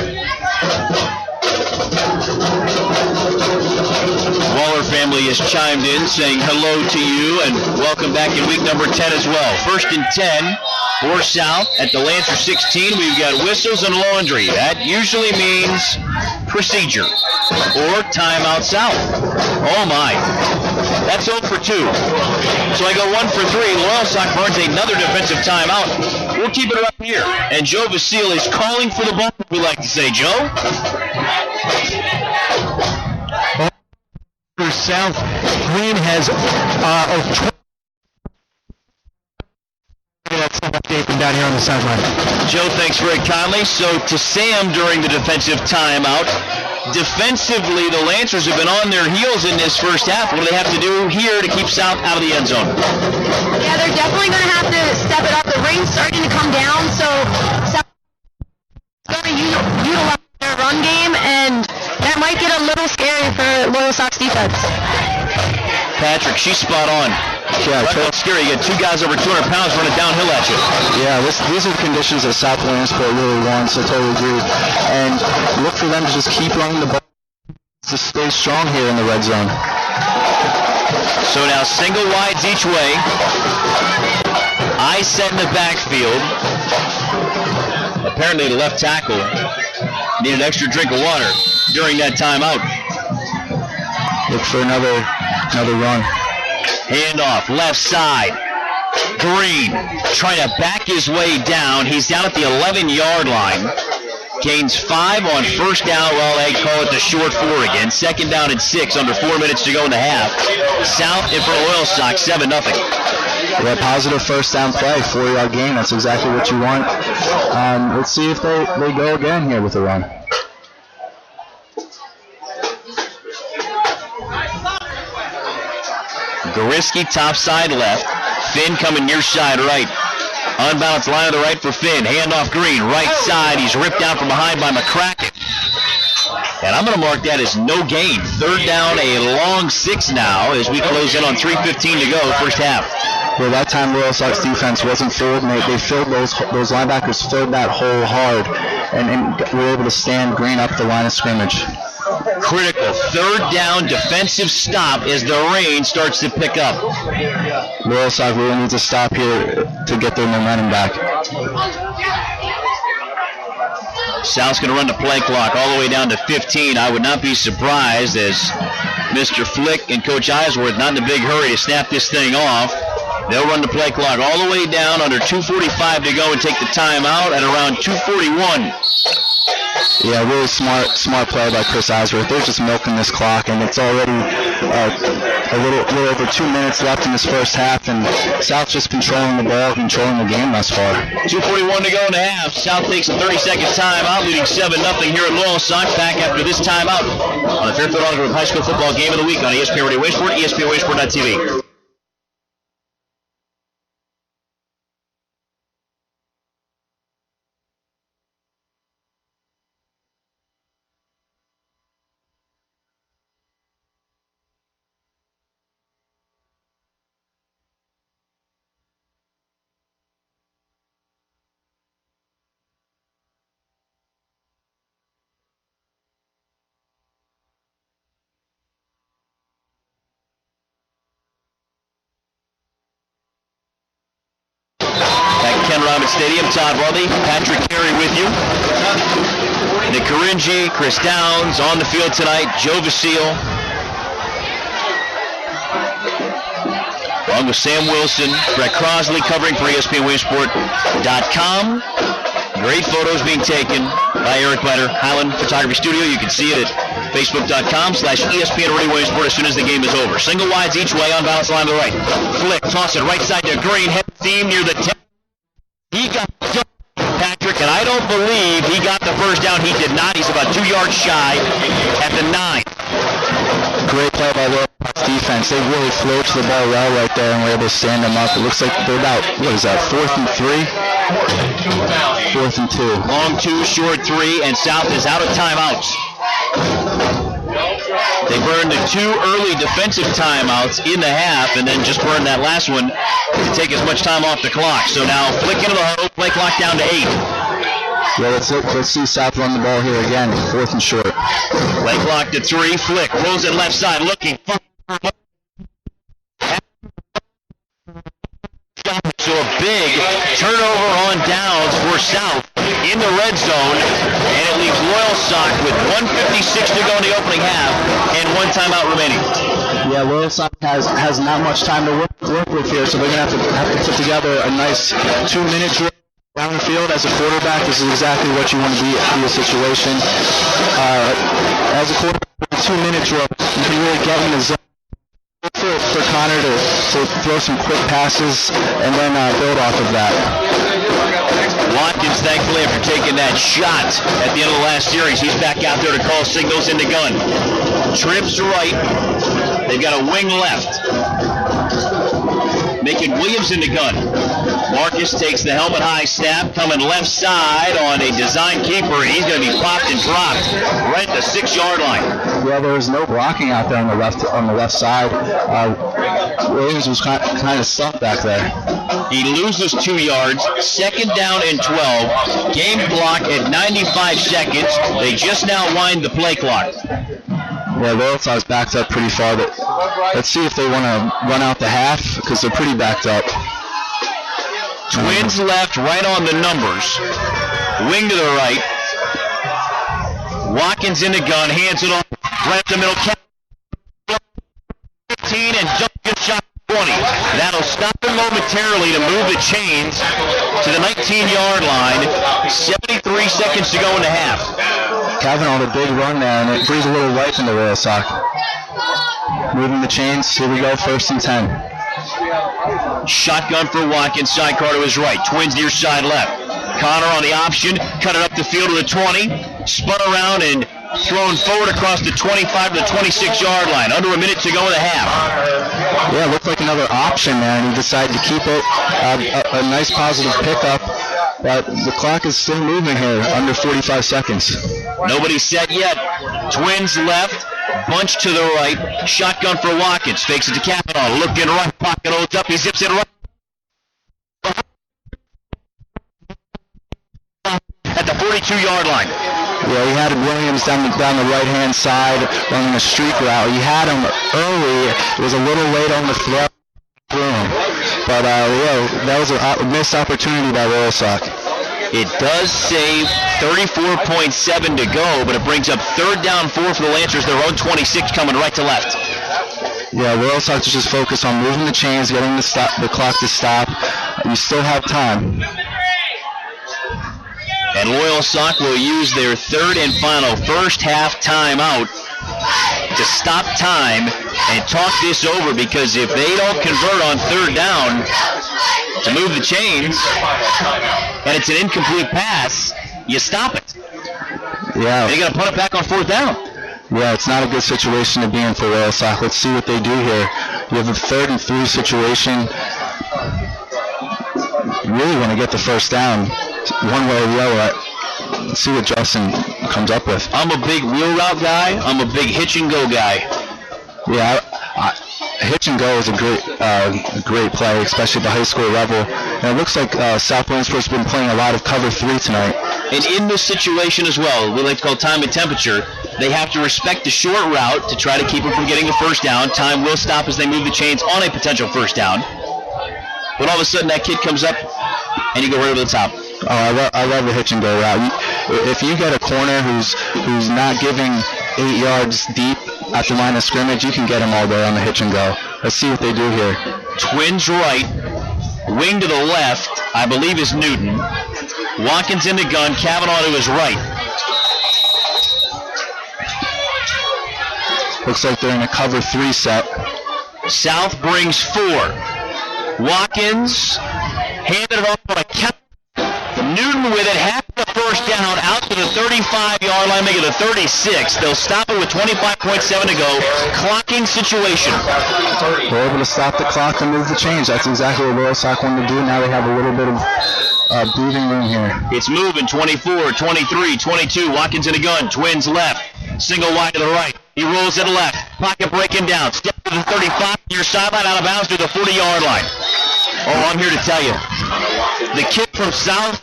Waller family has chimed in saying hello to you and welcome back in week number 10 as well. 1st and 10 for South at the Lancer 16. We've got whistles and laundry. That usually means procedure or timeout South. Oh my. That's 0 for 2. So I go 1 for 3. Loyal Sock burns another defensive timeout. We'll keep it up here. And Joe Vasile is calling for the ball, we like to say. Joe? For South, Green has that's an update from down here on the sideline. Joe, thanks very kindly. So to Sam during the defensive timeout, defensively the Lancers have been on their heels in this first half. What do they have to do here to keep South out of the end zone? Yeah, they're definitely going to have to step it up. The rain's starting to come down, so South is going to utilize their run game, and that might get a little scary for Loyal Sox defense. Patrick, she's spot on. Yeah, right, that's scary. You get 2 guys over 200 pounds running downhill at you. Yeah, these are the conditions that South Williamsport really wants. I totally agree. And look for them to just keep running the ball to stay strong here in the red zone. So now single wides each way. Eye set in the backfield. Apparently the left tackle needed an extra drink of water during that timeout. Look for another run. Handoff, left side. Green trying to back his way down. He's down at the 11-yard line. Gains 5 on first down. Well, they call it the short 4 again. 2nd down and 6 under 4 minutes to go in the half. South in front of Loyal Sox, 7-0. Yeah, positive first down play, 4-yard gain. That's exactly what you want. Let's see if they go again here with a run. Goriski top side left. Finn coming near side right. Unbalanced line to the right for Finn. Handoff Green, right side. He's ripped down from behind by McCracken. And I'm going to mark that as no gain. 3rd down, a long 6 now as we close in on 3:15 to go, first half. Well, that time Royal Sox defense wasn't filled, and they filled those linebackers filled that hole hard, and were able to stand Green up the line of scrimmage. Critical 3rd down defensive stop as the rain starts to pick up. Royal Sox really needs a stop here to get their momentum back. South's going to run the play clock all the way down to 15. I would not be surprised as Mr. Flick and Coach Eisworth not in a big hurry to snap this thing off. They'll run the play clock all the way down under 2:45 to go and take the timeout at around 2:41. Yeah, really smart play by Chris Eisworth. They're just milking this clock, and it's already a little over 2 minutes left in this first half, and South just controlling the ball, controlling the game thus far. 2:41 to go in the half. South takes a 30-second timeout, leading 7-0 here at Loyal Sox. Back after this timeout on the Fairfield Auto Group High School Football Game of the Week on ESPN Radio Williamsport, ESPN Williamsport.tv. Ken Robbins Stadium. Todd Rutherly, Patrick Carey with you. Nick Caringi, Chris Downs on the field tonight. Joe Vasile. Along with Sam Wilson, Brett Crosley covering for ESPN Williamsport.com. Great photos being taken by Eric Biter, Highland Photography Studio. You can see it at Facebook.com/ESPN Radio Williamsport as soon as the game is over. Single wides each way on balance line to the right. Flick, toss it right side to Green. Head seam near the 10. He got Patrick, and I don't believe he got the first down. He did not. He's about 2 yards shy at the 9. Great play by the defense. They really floated the ball well right there and were able to stand them up. It looks like they're about, 4th and 3? 4th and 2. Long 2, short 3, and South is out of timeouts. They burned the 2 early defensive timeouts in the half and then just burned that last one to take as much time off the clock. So now flick into the huddle, play clock down to 8. Yeah, let's see South run the ball here again, 4th and short. Play clock to 3, flick, rolls it left side, looking. So a big turnover on downs for South in the red zone, and it leaves Loyalsock with 1:56 to go in the opening half and 1 timeout remaining. Yeah, Loyalsock has not much time to work with here, so they're going to have to put together a nice 2-minute drill down the field. As a quarterback, this is exactly what you want to be in a situation. As a quarterback, 2-minute drill, you can really get in the zone. For Connor to throw some quick passes and then build off of that. Watkins, thankfully, after taking that shot at the end of the last series, he's back out there to call signals in the gun. Trips right. They've got a wing left. Making Williams in the gun. Marcus takes the helmet high snap, coming left side on a design keeper, and he's going to be popped and dropped right at the 6-yard line. Yeah, there was no blocking out there on the left side. Williams was kind of stuck back there. He loses 2 yards, 2nd down and 12. Game clock at 95 seconds. They just now wind the play clock. Yeah, Loyalsock's backed up pretty far, but let's see if they want to run out the half because they're pretty backed up. Twins left, right on the numbers. Wing to the right. Watkins in the gun, hands it off, right up the middle. 15 and Duncan shot 20. That'll stop him momentarily to move the chains to the 19-yard line. 73 seconds to go in the half. Kavanaugh with a big run there, and it brings a little life into Loyalsock. Moving the chains. Here we go, 1st and 10. Shotgun for Watkins, sidecar to his right. Twins near side left. Connor on the option, cut it up the field to the 20, spun around and thrown forward across the 25 to the 26-yard line. Under a minute to go in the half. Yeah, it looked like another option there, and he decided to keep it. A nice positive pickup, but the clock is still moving here, under 45 seconds. Nobody set yet. Twins left. Bunch to the right. Shotgun for Watkins. Fakes it to Kavanaugh. Looking right. Pocket holds up. He zips it right. At the 42-yard line. Yeah, he had Williams down the right-hand side running a streak route. He had him early. It was a little late on the throw. But, that was a missed opportunity by Loyalsock. It does save 34.7 to go, but it brings up 3rd down 4 for the Lancers. Their own 26 coming right to left. Yeah, Loyalsock to just focus on moving the chains, getting the clock to stop. You still have time. And Loyalsock will use their 3rd and final first half timeout to stop time and talk this over, because if they don't convert on 3rd down to move the chains and it's an incomplete pass, you stop it. Yeah. They're going to punt it back on 4th down. Yeah, it's not a good situation to be in for Loyalsock. Let's see what they do here. You have a 3rd and 3 situation. You really want to get the first down one way or the other. Let's see what Justin comes up with. I'm a big wheel route guy. I'm a big hitch and go guy. Yeah, hitch and go is a great play, especially at the high school level. And it looks like South Williamsport's been playing a lot of cover 3 tonight. And in this situation as well, we like to call time and temperature, they have to respect the short route to try to keep them from getting the first down. Time will stop as they move the chains on a potential first down. But all of a sudden that kid comes up and you go right over the top. Oh, I love the hitch and go route. If you get a corner who's not giving 8 yards deep at the line of scrimmage, you can get them all there on the hitch and go. Let's see what they do here. Twins right, wing to the left, I believe is Newton. Watkins in the gun, Kavanaugh to his right. Looks like they're in a cover 3 set. South brings 4. Watkins handed it off on a count. Newton with it, half the first down, out to the 35-yard line, make it a 36. They'll stop it with 25.7 to go. Clocking situation. They're able to stop the clock and move the chains. That's exactly what Loyal Sock wanted to do. Now they have a little bit of breathing room here. It's moving, 24, 23, 22. Watkins in the gun, Twins left. Single wide to the right. He rolls to the left. Pocket breaking down. Step to the 35, near sideline, out of bounds to the 40-yard line. Oh, I'm here to tell you. The kid from South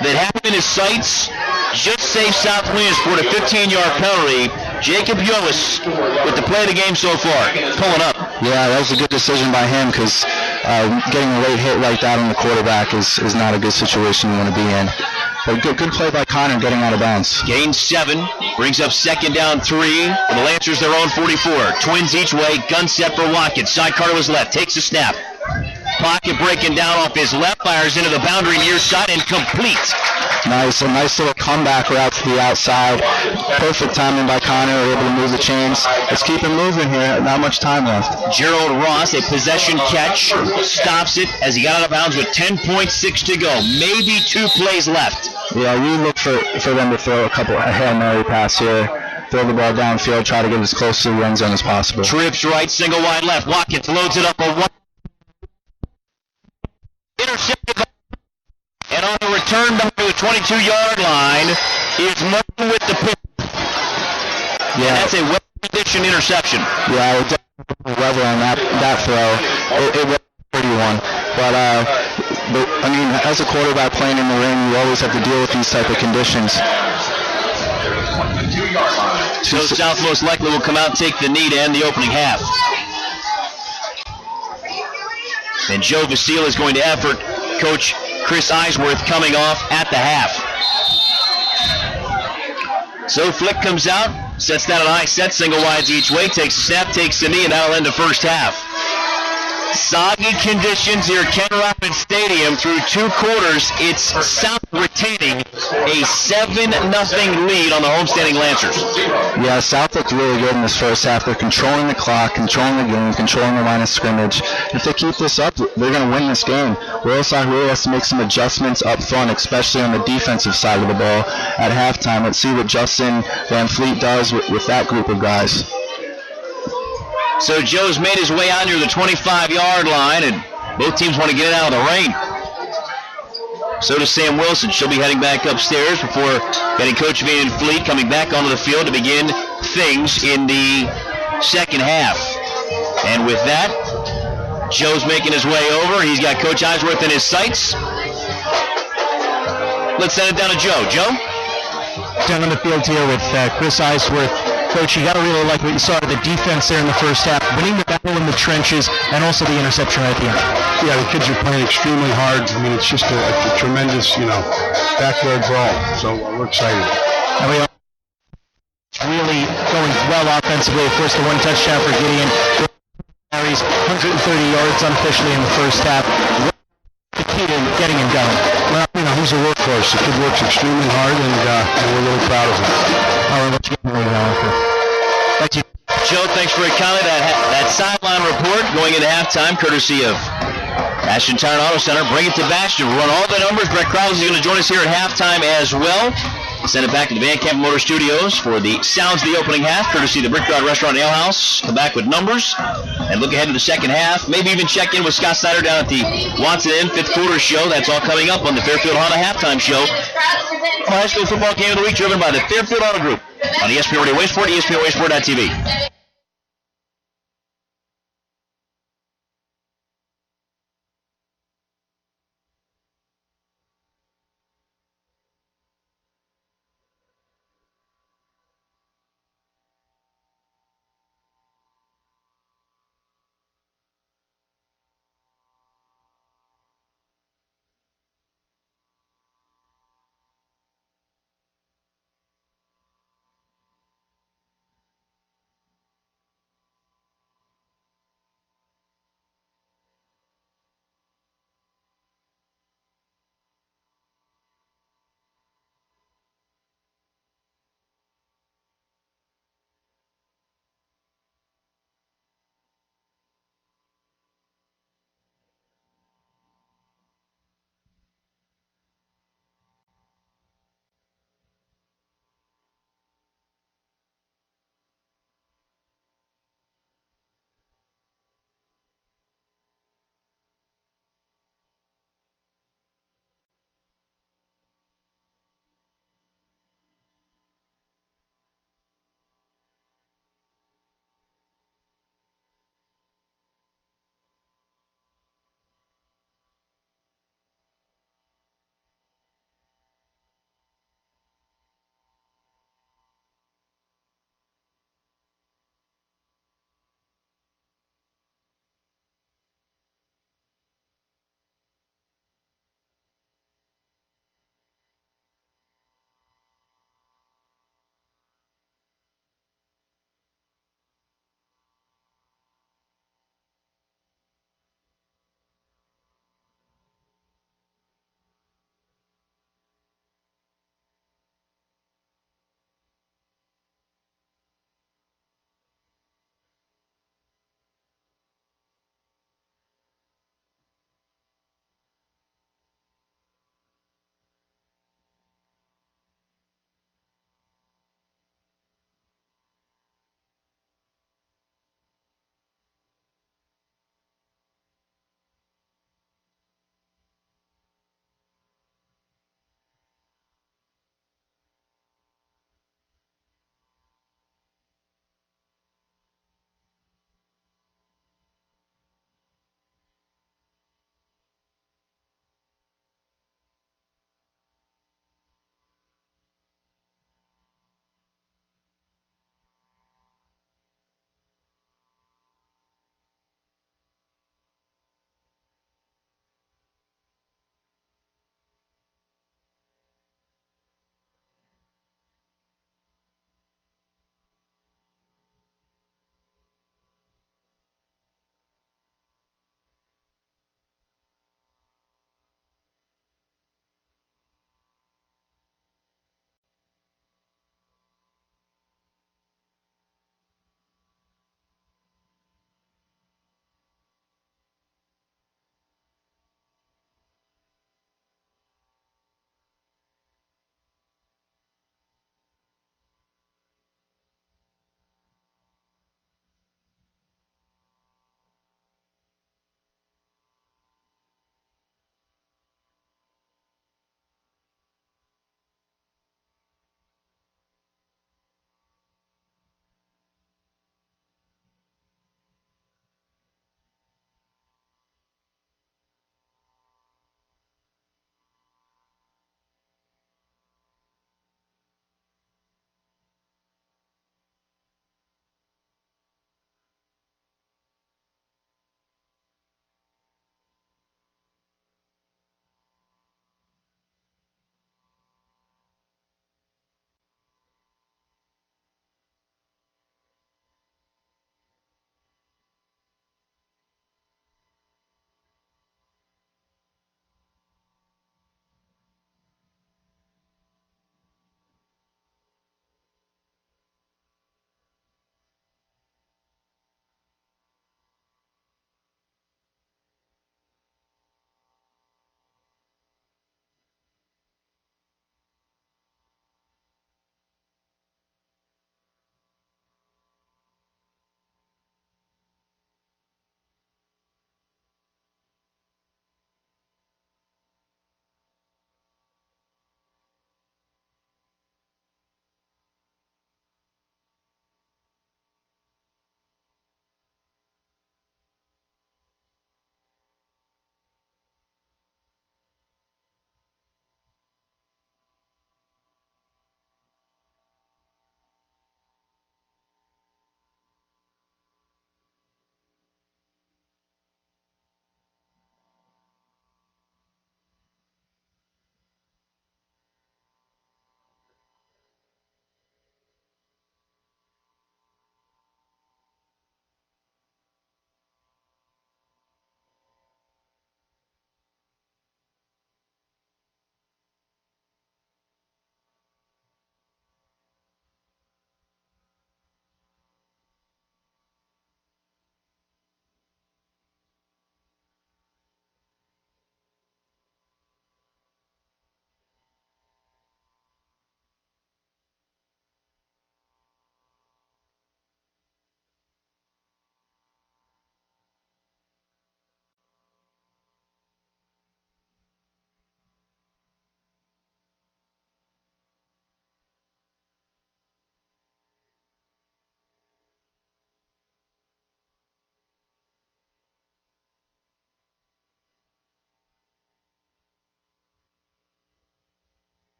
that had him in his sights just saved South Williamsport a 15-yard penalty. Jacob Yovis with the play of the game so far, pulling up. Yeah, that was a good decision by him because getting a late hit like that on the quarterback is not a good situation you want to be in. But good play by Connor getting out of bounds. Gain 7, brings up second down 3. For the Lancers, their own 44. Twins each way, gun set for Watkins. Sidecar to his left, takes a snap. Pocket breaking down off his left, fires into the boundary near side and complete. Nice, a nice little comeback route to the outside. Perfect timing by Connor, able to move the chains. Let's keep it moving here, not much time left. Gerald Ross, a possession catch, stops it as he got out of bounds with 10.6 to go. Maybe 2 plays left. Yeah, you look for them to throw a Hail Mary pass here. Throw the ball downfield, try to get as close to the end zone as possible. Trips right, single wide left. Watkins loads it up a 1. Intercepted. And on the return back to the 22-yard line is Martin with the pick. Yeah, and that's a well-conditioned interception. Yeah, I would definitely level on that throw. It was a pretty one. But, I mean, as a quarterback playing in the ring, you always have to deal with these type of conditions. So South most likely will come out and take the knee to end the opening half. And Joe Vasile is going to effort. Coach Chris Eisworth coming off at the half. So Flick comes out, sets down an high set, single wides each way, takes a snap, takes the knee, and that'll end the first half. Soggy conditions here at Ken Robin Stadium through 2 quarters. It's South retaining a 7-0 lead on the homestanding Lancers. Yeah, South looked really good in this first half. They're controlling the clock, controlling the game, controlling the line of scrimmage. If they keep this up, they're going to win this game. Royal Sock really has to make some adjustments up front, especially on the defensive side of the ball at halftime. Let's see what Justin Van Fleet does with that group of guys. So Joe's made his way out near the 25-yard line, and both teams want to get it out of the rain. So does Sam Wilson. She'll be heading back upstairs before getting Coach Van Fleet coming back onto the field to begin things in the second half. And with that, Joe's making his way over. He's got Coach Eisworth in his sights. Let's send it down to Joe. Joe? Down on the field here with Chris Eisworth. Coach, you got to really like what you saw of the defense there in the first half, winning the battle in the trenches, and also the interception right at the end. Yeah, the kids are playing extremely hard. I mean, it's just a tremendous, backyard brawl. So we're excited. And we are really going well offensively. Of course, the 1 touchdown for Gideon. Carries 130 yards unofficially in the first half. The key to getting him going. Well, he's a workhorse. The kid works extremely hard, and we're really proud of him. Thank you. Joe, thanks for calling that sideline report going into halftime, courtesy of Ashton Tire and Auto Center. Bring it to Bastion. Run all the numbers. Brett Krause is going to join us here at halftime as well. Send it back to the Van Camp Motor Studios for the sounds of the opening half, courtesy of the Brickyard Restaurant and Ale House. Come back with numbers and look ahead to the second half. Maybe even check in with Scott Snyder down at the Watson Inn 5th quarter show. That's all coming up on the Fairfield Honda halftime show. High school football game of the week driven by the Fairfield Auto Group on ESPN Radio Williamsport, ESPN.TV.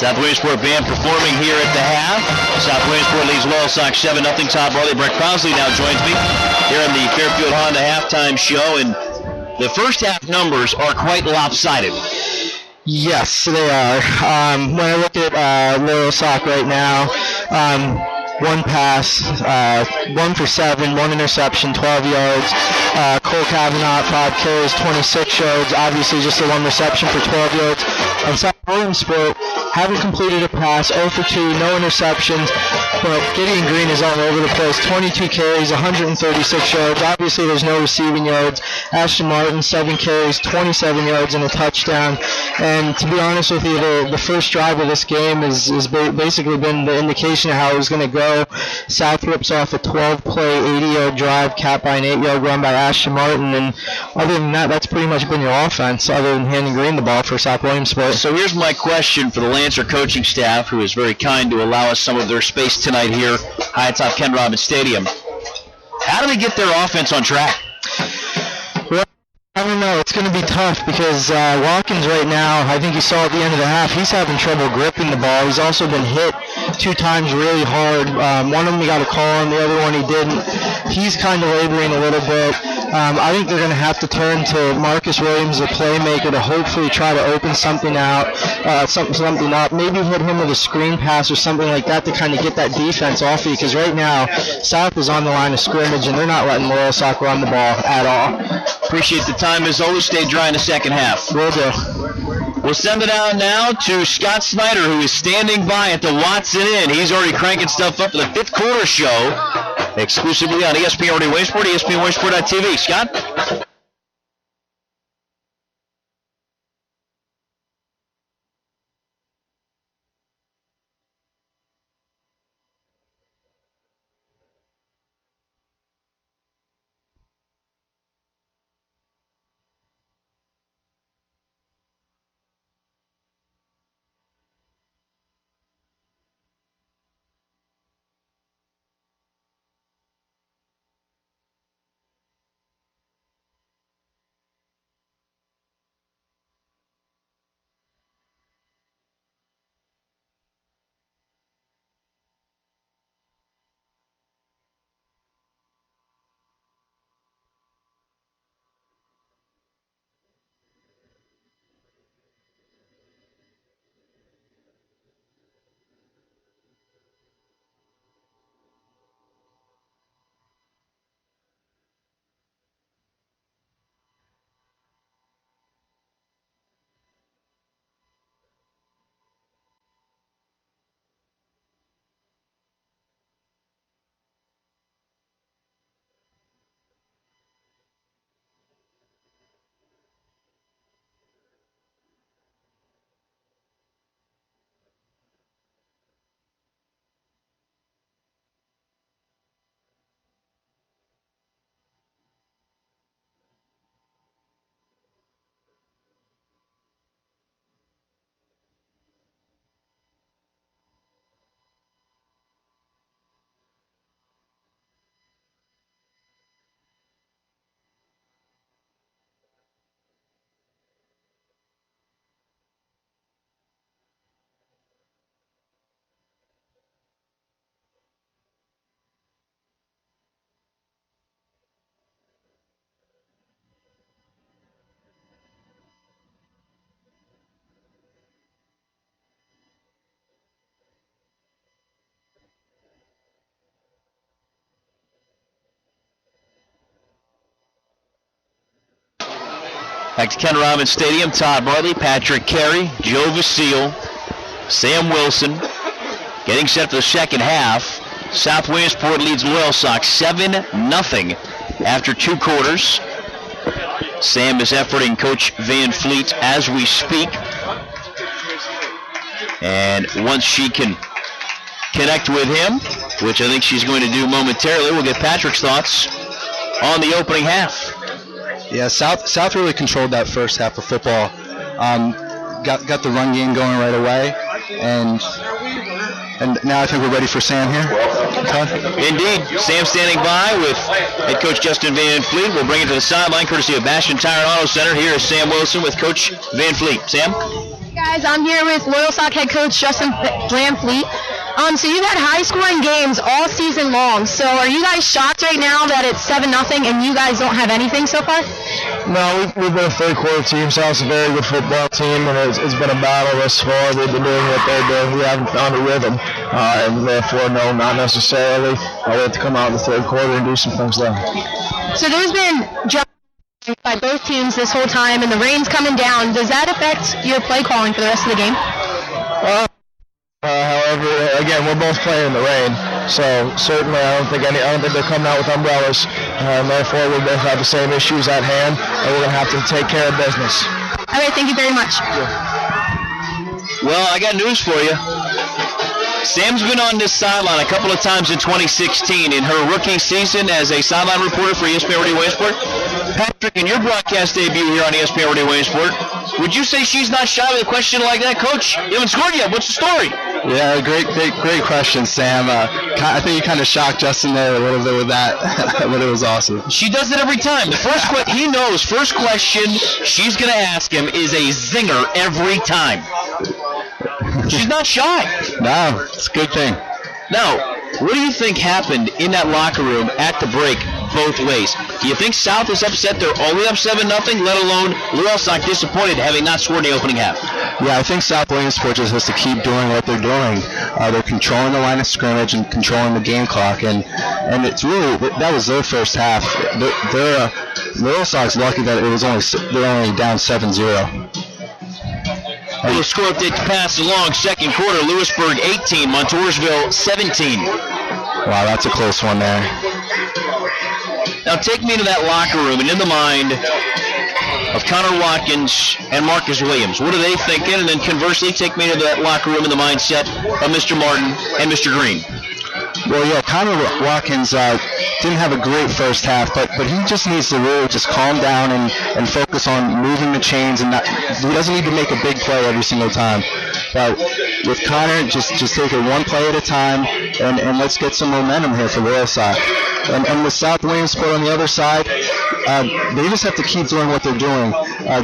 South Williamsport band performing here at the half. South Williamsport leads Loyal Sox 7-0. Todd Barley, Brett Crossley now joins me here in the Fairfield Honda halftime show. And the first half numbers are quite lopsided. Yes, they are. When I look at Loyal Sock right now, one pass, 1 for 7, 1 interception, 12 yards. Cole Kavanaugh, 5 carries, 26 yards. Obviously just the 1 reception for 12 yards. And South Williamsport haven't completed a pass, 0 for 2, no interceptions. But Gideon Green is all over the place. 22 carries, 136 yards. Obviously there's no receiving yards. Ashton Martin, 7 carries, 27 yards and a touchdown. And to be honest with you, the first drive of this game has basically been the indication of how it was going to go. South rips off a 12-play, 80-yard drive, capped by an 8-yard run by Ashton Martin. And other than that, that's pretty much been your offense, other than handing Green the ball for South Williamsport. So here's my question for the Lancer coaching staff, who is very kind to allow us some of their space tonight here high atop Ken Robbins Stadium. How do they get their offense on track? Well, I don't know. It's going to be tough because Watkins right now, I think you saw at the end of the half, he's having trouble gripping the ball. He's also been hit 2 times really hard. One of them he got a call on, the other one he didn't. He's kind of laboring a little bit. I think they're going to have to turn to Marcus Williams, the playmaker, to hopefully try to open something out, something up. Maybe hit him with a screen pass or something like that to kind of get that defense off of you. Because right now, South is on the line of scrimmage and they're not letting Loyal Sock run the ball at all. Appreciate the time as always. Stay dry in the second half. Will do. We'll send it out now to Scott Snyder, who is standing by at the Watson Inn. He's already cranking stuff up for the fifth quarter show, exclusively on ESPN Williamsport, ESPN Scott? Back to Ken Robbins Stadium, Todd Bartley, Patrick Carey, Joe Vasile, Sam Wilson, getting set for the second half. South Williamsport leads Loyal Sox 7-0 after 2 quarters. Sam is efforting Coach Van Fleet as we speak. And once she can connect with him, which I think she's going to do momentarily, we'll get Patrick's thoughts on the opening half. Yeah, South really controlled that first half of football. Got the run game going right away, and now I think we're ready for Sam here. Todd? Indeed, Sam standing by with head coach Justin Van Fleet. We'll bring it to the sideline courtesy of Bastion Tire and Auto Center. Here is Sam Wilson with Coach Van Fleet. Sam? Guys, guys, I'm here with Loyal Sock head coach Justin Blanfleet. So you've had high-scoring games all season long. So are you guys shocked right now that it's 7-0 and you guys don't have anything so far? No, we've been a third-quarter team. South's a very good football team, and it's been a battle thus far. They've been doing what they're doing. We haven't found a rhythm, and therefore, no, not necessarily. We have to come out in the third quarter and do some things then. So there's been drops by both teams this whole time, and the rain's coming down. Does that affect your play calling for the rest of the game? However, again, we're both playing in the rain, so certainly I don't think they're coming out with umbrellas, and therefore we both have the same issues at hand, and we're going to have to take care of business. All right, thank you very much. Well, I got news for you. Sam's been on this sideline a couple of times in 2016 in her rookie season as a sideline reporter for ESPN Williamsport. Patrick, in your broadcast debut here on ESPN Williamsport, would you say she's not shy with a question like that? Coach, you haven't scored yet. What's the story? Yeah, great question, Sam. I think you kind of shocked Justin there a little bit with that, but it was awesome. She does it every time. The first he knows first question she's going to ask him is a zinger every time. She's not shy. No, it's a good thing. Now, what do you think happened in that locker room at the break both ways? Do you think South is upset they're only up 7-0, let alone Loyal Sock disappointed having not scored in the opening half? Yeah, I think South Williamsport just has to keep doing what they're doing. They're controlling the line of scrimmage and controlling the game clock, and it's really, that was their first half. Loyal Sock's lucky that they're only down 7-0. The score update to pass along second quarter. Lewisburg 18, Montoursville 17. Wow, that's a close one there. Now take me into that locker room and in the mind of Connor Watkins and Marcus Williams. What are they thinking? And then conversely, take me into that locker room in the mindset of Mr. Martin and Mr. Green. Well, yeah, Connor Watkins didn't have a great first half, but he just needs to really just calm down and focus on moving the chains, and he doesn't need to make a big play every single time. But with Connor, just take it one play at a time, and let's get some momentum here for Loyal Sock. And with South Williamsport on the other side, they just have to keep doing what they're doing.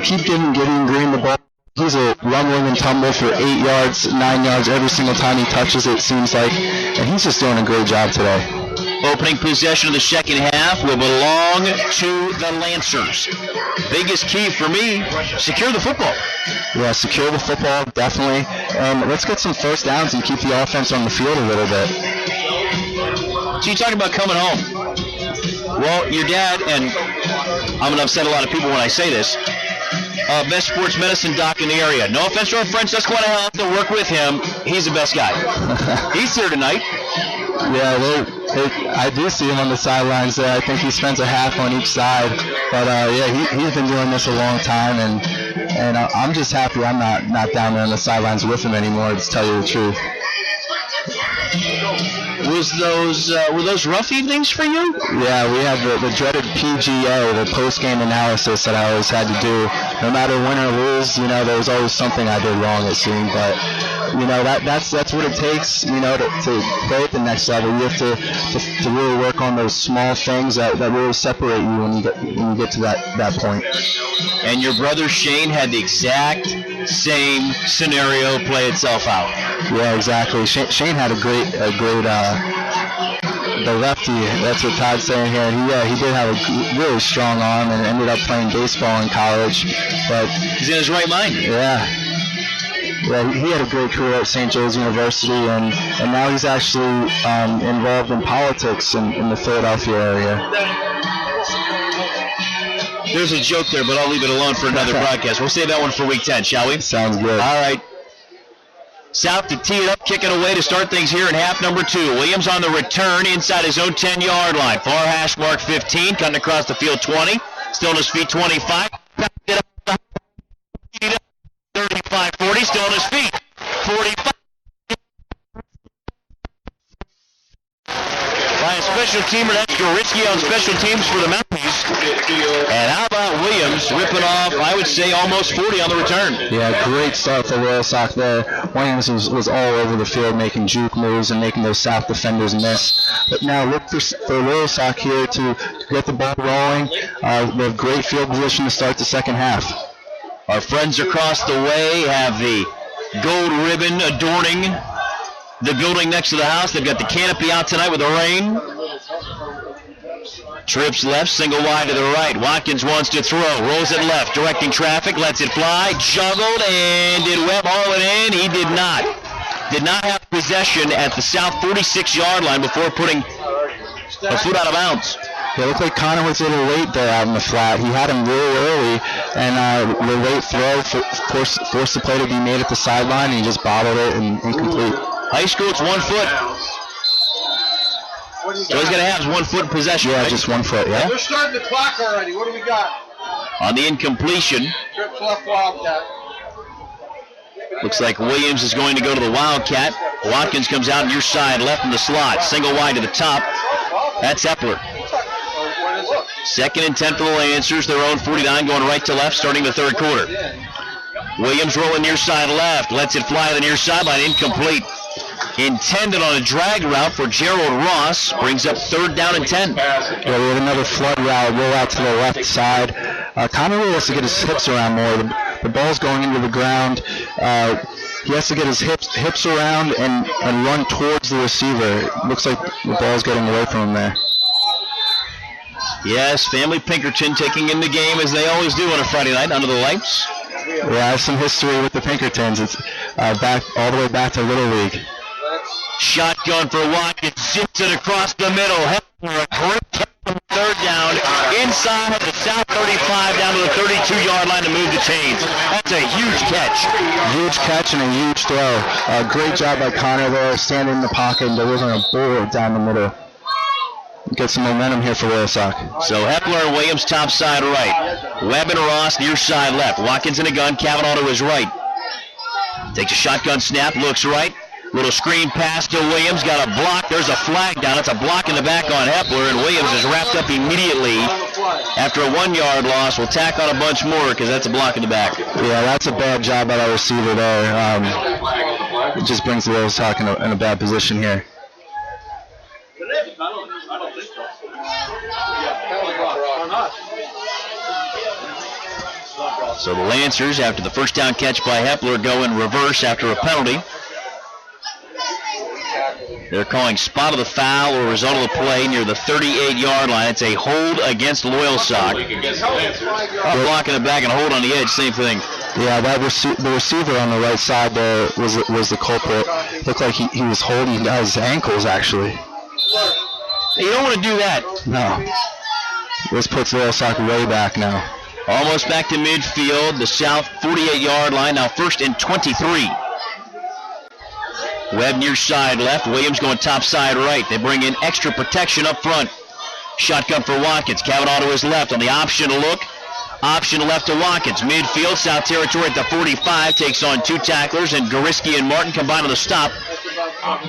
Keep getting Green the ball. He's a rumbling and tumble for 8 yards, 9 yards every single time he touches it seems like, and he's just doing a great job today. Opening possession of the second half will belong to the Lancers. Biggest key for me, secure the football. Yeah, secure the football, definitely. And let's get some first downs and keep the offense on the field a little bit. So you talking about coming home. Well, your dad, and I'm going to upset a lot of people when I say this, best sports medicine doc in the area. No offense to our friend Susquehanna Health, to work with him. He's the best guy. He's here tonight. Yeah, I do see him on the sidelines there. I think he spends a half on each side. But, yeah, he's been doing this a long time, and I'm just happy I'm not down there on the sidelines with him anymore, to tell you the truth. Were those rough evenings for you? Yeah, we had the dreaded PGA, the post-game analysis that I always had to do. No matter win or lose, there was always something I did wrong, it seemed. But that's what it takes, to play at the next level. You have to really work on those small things that really separate you when you get to that point. And your brother Shane had the exact same scenario play itself out. Yeah, exactly. Shane had a great the lefty. That's what Todd's saying here. He did have a really strong arm and ended up playing baseball in college. But he's in his right mind. Yeah. Yeah, he had a great career at St. Joe's University, and now he's actually involved in politics in the Philadelphia area. There's a joke there, but I'll leave it alone for another broadcast. We'll save that one for week 10, shall we? Sounds good. All right. South to tee it up, kicking away to start things here in half number 2. Williams on the return inside his own 10-yard line. Far hash mark 15, cutting across the field 20. Still on his feet 25. 35-40, still on his feet. 45. By a special teamer, that's Goritsky on special teams for the Mounties. And how about Williams whipping off, I would say, almost 40 on the return. Yeah, great start for Loyal Sock there. Williams was all over the field making juke moves and making those South defenders miss. But now look for Loyal Sock here to get the ball rolling. They have great field position to start the second half. Our friends across the way have the gold ribbon adorning the building next to the house. They've got the canopy out tonight with the rain. Trips left, single wide to the right. Watkins wants to throw, rolls it left, directing traffic, lets it fly, juggled, and did Webb haul it in? He did not. Did not have possession at the south 46-yard line before putting a foot out of bounds. Yeah, it looked like Connor was a little late there out in the flat. He had him really early, and the late throw forced the play to be made at the sideline, and he just bobbled it and incomplete. High school, it's 1 foot. So he's going to have 1 foot in possession. Yeah, right? just 1 foot, yeah. They're starting the clock already. What do we got? On the incompletion, Trips left Wildcat. looks like Williams is going to go to the Wildcat. Watkins comes out near side left in the slot. Single wide to the top. That's Epler. Second and 10 for the Lancers. Their own 49 going right to left starting the third quarter. Williams rolling near side left. Lets it fly to the near sideline. Incomplete. Intended on a drag route for Gerald Ross. Brings up 3rd down and 10. Yeah, we had another flood route, roll out to the left side. Connor really has to get his hips around more. The ball's going into the ground. He has to get his hips around and run towards the receiver. It looks like the ball's getting away from him there. Yes, family Pinkerton taking in the game as they always do on a Friday night under the lights. Yeah, I have some history with the Pinkertons. It's back all the way back to Little League. Shotgun for Watkins, zips it across the middle. Hefner, a great catch on 3rd down, inside the south 35 down to the 32-yard line to move the chains. That's a huge catch. Huge catch and a huge throw. Great job by Connor there, standing in the pocket and delivering a bullet down the middle. Get some momentum here for Loyalsock. So Hepler and Williams top side right. Webb and Ross near side left. Watkins in a gun, Kavanaugh to his right. Takes a shotgun snap, looks right. Little screen pass to Williams, got a block. There's a flag down. It's a block in the back on Hepler, and Williams is wrapped up immediately after a 1-yard loss. We'll tack on a bunch more because that's a block in the back. Yeah, that's a bad job by our receiver there. It just brings the Loyalsock in a bad position here. So the Lancers, after the first down catch by Hepler, go in reverse after a penalty. They're calling spot of the foul or result of the play near the 38-yard line. It's a hold against Loyalsock. Block in the back and hold on the edge, same thing. Yeah, the receiver on the right side there was the culprit. Looked like he was holding his ankles, actually. You don't want to do that. No. This puts Loyalsock way back now. Almost back to midfield, the south 48-yard line, now 1st and 23. Webb near side left, Williams going top side right. They bring in extra protection up front. Shotgun for Watkins, Kavanaugh to his left on the option look. Option left to Watkins, midfield, South Territory at the 45, takes on 2 tacklers, and Goriski and Martin combine on the stop.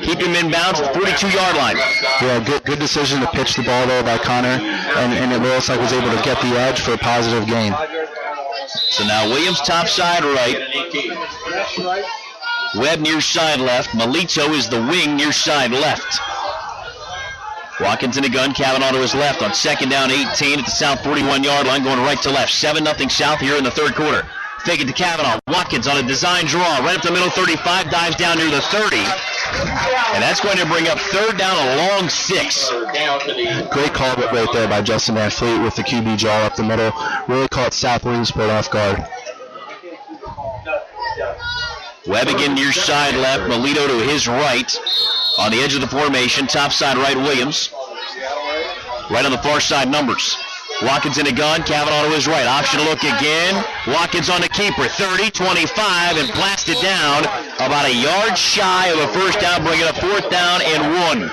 Keep him inbounds at the 42-yard line. Yeah, good decision to pitch the ball there by Connor, and it looks like was able to get the edge for a positive gain. So now Williams top side right. Webb near side left. Melito is the wing near side left. Watkins in a gun, Kavanaugh to his left on 2nd down 18 at the south 41-yard line, going right to left. 7-0 south here in the third quarter. Fake it to Kavanaugh. Watkins on a design draw. Right up the middle, 35, dives down near the 30. And that's going to bring up 3rd down, a long 6. Great call right there by Justin Van Fleet with the QB draw up the middle. Really caught South Williamsport off guard. Webb again near side left. Melito to his right. On the edge of the formation, top side right, Williams. Right on the far side, Numbers. Watkins in a gun, Kavanaugh to his right. Option look again. Watkins on the keeper, 30, 25, and blasted down about a yard shy of a first down, bringing up 4th down and 1.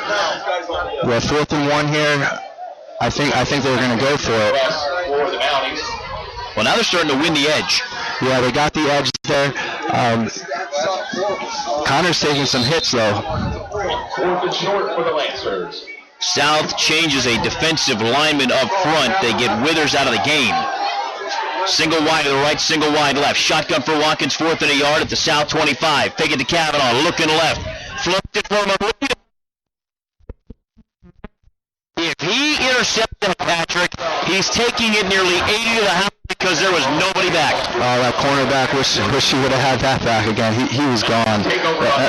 Yeah, 4th and 1 here. I think they were going to go for it. Well, now they're starting to win the edge. Yeah, they got the edge there. Connor's taking some hits, though. 4th and short for the Lancers. South changes a defensive lineman up front. They get Withers out of the game. Single wide to the right, single wide left. Shotgun for Watkins, 4th and a yard at the south 25. Fake it to Kavanaugh, looking left. Flipped it for Melito. If he intercepts Patrick, he's taking it nearly 80 to the house. because there was nobody back. Oh, that cornerback, wish he would have had that back again. He was gone.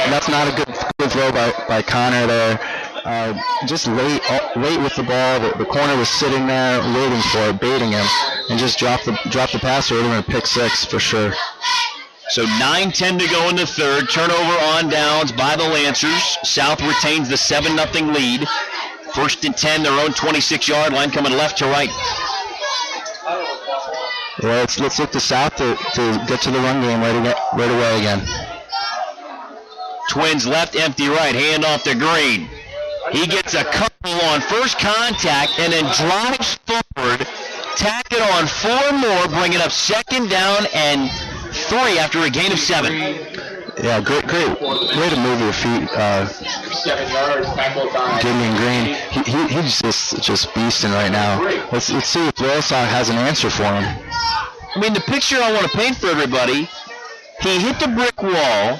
That's not a good throw by Connor there. Just late with the ball. The corner was sitting there waiting for it, baiting him, and just dropped the pass, or it would have been a pick six for sure. So 9:10 to go in the third. Turnover on downs by the Lancers. South retains the 7-0 lead. 1st and 10, their own 26-yard line, coming left to right. Well, let's look to South to get to the run game right away again. Twins left, empty right. Hand off to Green. He gets a couple on first contact and then drives forward. Tack it on 4 more, bringing up 2nd down and 3 after a gain of 7. Yeah, great way to move your feet. 7 yards, tackle by Gideon Green, he's just beasting right now. Let's see if Loyalsock has an answer for him. I mean, the picture I want to paint for everybody, he hit the brick wall,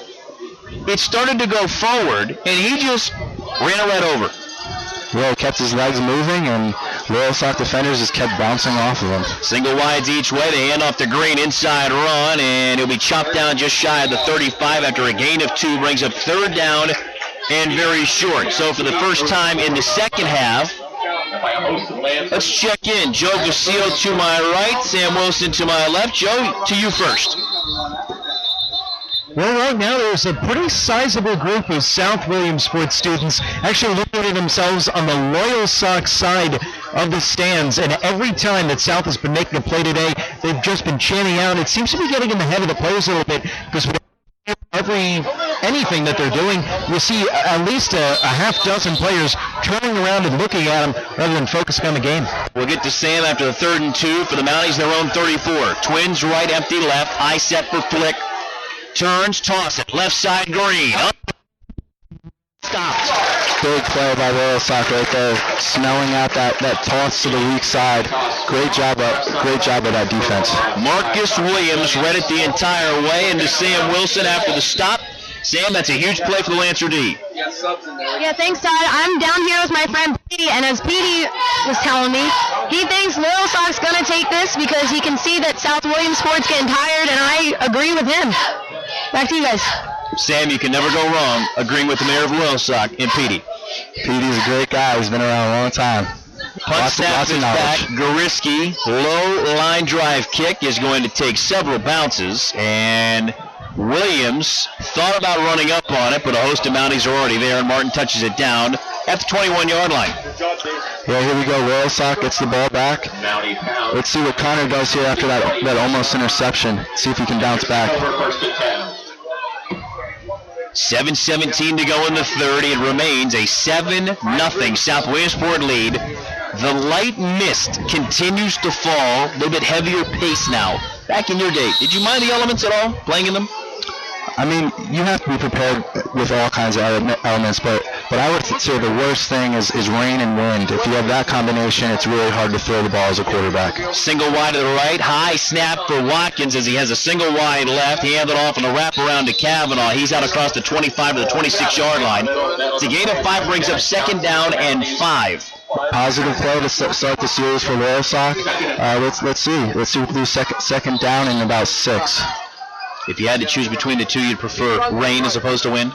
it started to go forward, and he just ran it right over. Yeah, he kept his legs moving, and Loyalsock defenders just kept bouncing off of him. Single wides each way. They hand off to Green, inside run, and he'll be chopped down just shy of the 35 after a gain of 2. Brings up 3rd down and very short. So for the first time in the second half, let's check in. Joe Vasile to my right, Sam Wilson to my left. Joe, to you first. Well, right now there's a pretty sizable group of South Williamsport students actually locating themselves on the Loyalsock side of the stands, and every time that South has been making a play today, they've just been chanting out. It seems to be getting in the head of the players a little bit, because anything that they're doing, you see at least a half dozen players turning around and looking at them rather than focusing on the game. We'll get to Sam after the 3rd and 2 for the Mounties, their own 34. Twins right, empty left, eye set for flick. Turns, toss it, left side Green. Up. Stops. Big play by Loyalsock right there, smelling out that toss to the weak side. Great job of that defense. Marcus Williams read it the entire way into Sam Wilson after the stop. Sam, that's a huge play for the Lancer D. Yeah, thanks, Todd. I'm down here with my friend Petey, and as Petey was telling me, he thinks Loyalsock's going to take this because he can see that South Williamsport's getting tired, and I agree with him. Back to you guys. Sam, you can never go wrong agreeing with the mayor of Loyalsock and Petey. Petey's a great guy. He's been around a long time. Punt snap is back. Goriski, low line drive kick is going to take several bounces, and Williams thought about running up on it, but a host of Mounties are already there, and Martin touches it down at the 21-yard line. Yeah, here we go. Loyalsock gets the ball back. Let's see what Connor does here after that almost interception. See if he can bounce back. 7:17 to go in the third. It remains a 7-0 South Williamsport lead. The light mist continues to fall, a little bit heavier pace now. Back in your day, did you mind the elements at all, playing in them? I mean, you have to be prepared with all kinds of elements, but I would say the worst thing is rain and wind. If you have that combination, it's really hard to throw the ball as a quarterback. Single wide to the right, high snap for Watkins as he has a single wide left. He handed off on a wraparound to Kavanaugh. He's out across the 25 to the 26-yard line. It's a gain of 5, brings up 2nd down and 5. Positive play to start the series for Loyalsock. Let's see. Let's see if we do second down in about 6. If you had to choose between the two, you'd prefer rain as opposed to wind?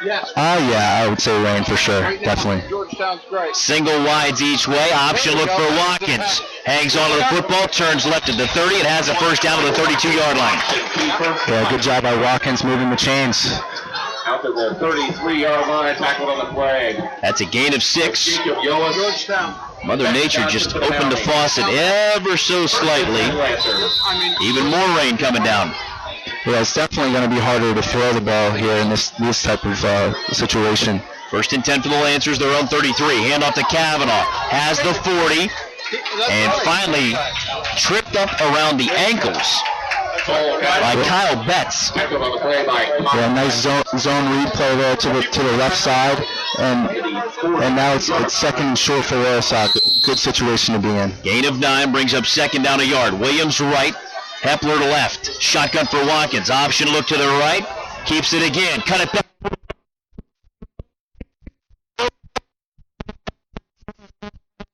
Yes. Yeah, I would say rain for sure. Definitely. Georgetown's great. Single wides each way. Option look for Watkins. Hangs on to the football, turns left at the 30, and has a first down to the 32-yard line. Yeah, good job by Watkins moving the chains. Out to the 33-yard line, tackled on the flag. That's a gain of 6. Georgetown. Mother Nature just opened the faucet ever so slightly. Even more rain coming down. Yeah, it's definitely going to be harder to throw the ball here in this type of situation. 1st and 10 for the Lancers, their own 33. Hand off to Kavanaugh. Has the 40. And finally tripped up around the ankles by Kyle Betts. Yeah, nice zone read play there to the left side. And now it's 2nd and short for Loyalsock. Good situation to be in. Gain of 9 brings up 2nd down a yard. Williams right. Hepler to left. Shotgun for Watkins. Option look to the right. Keeps it again. Cut it back.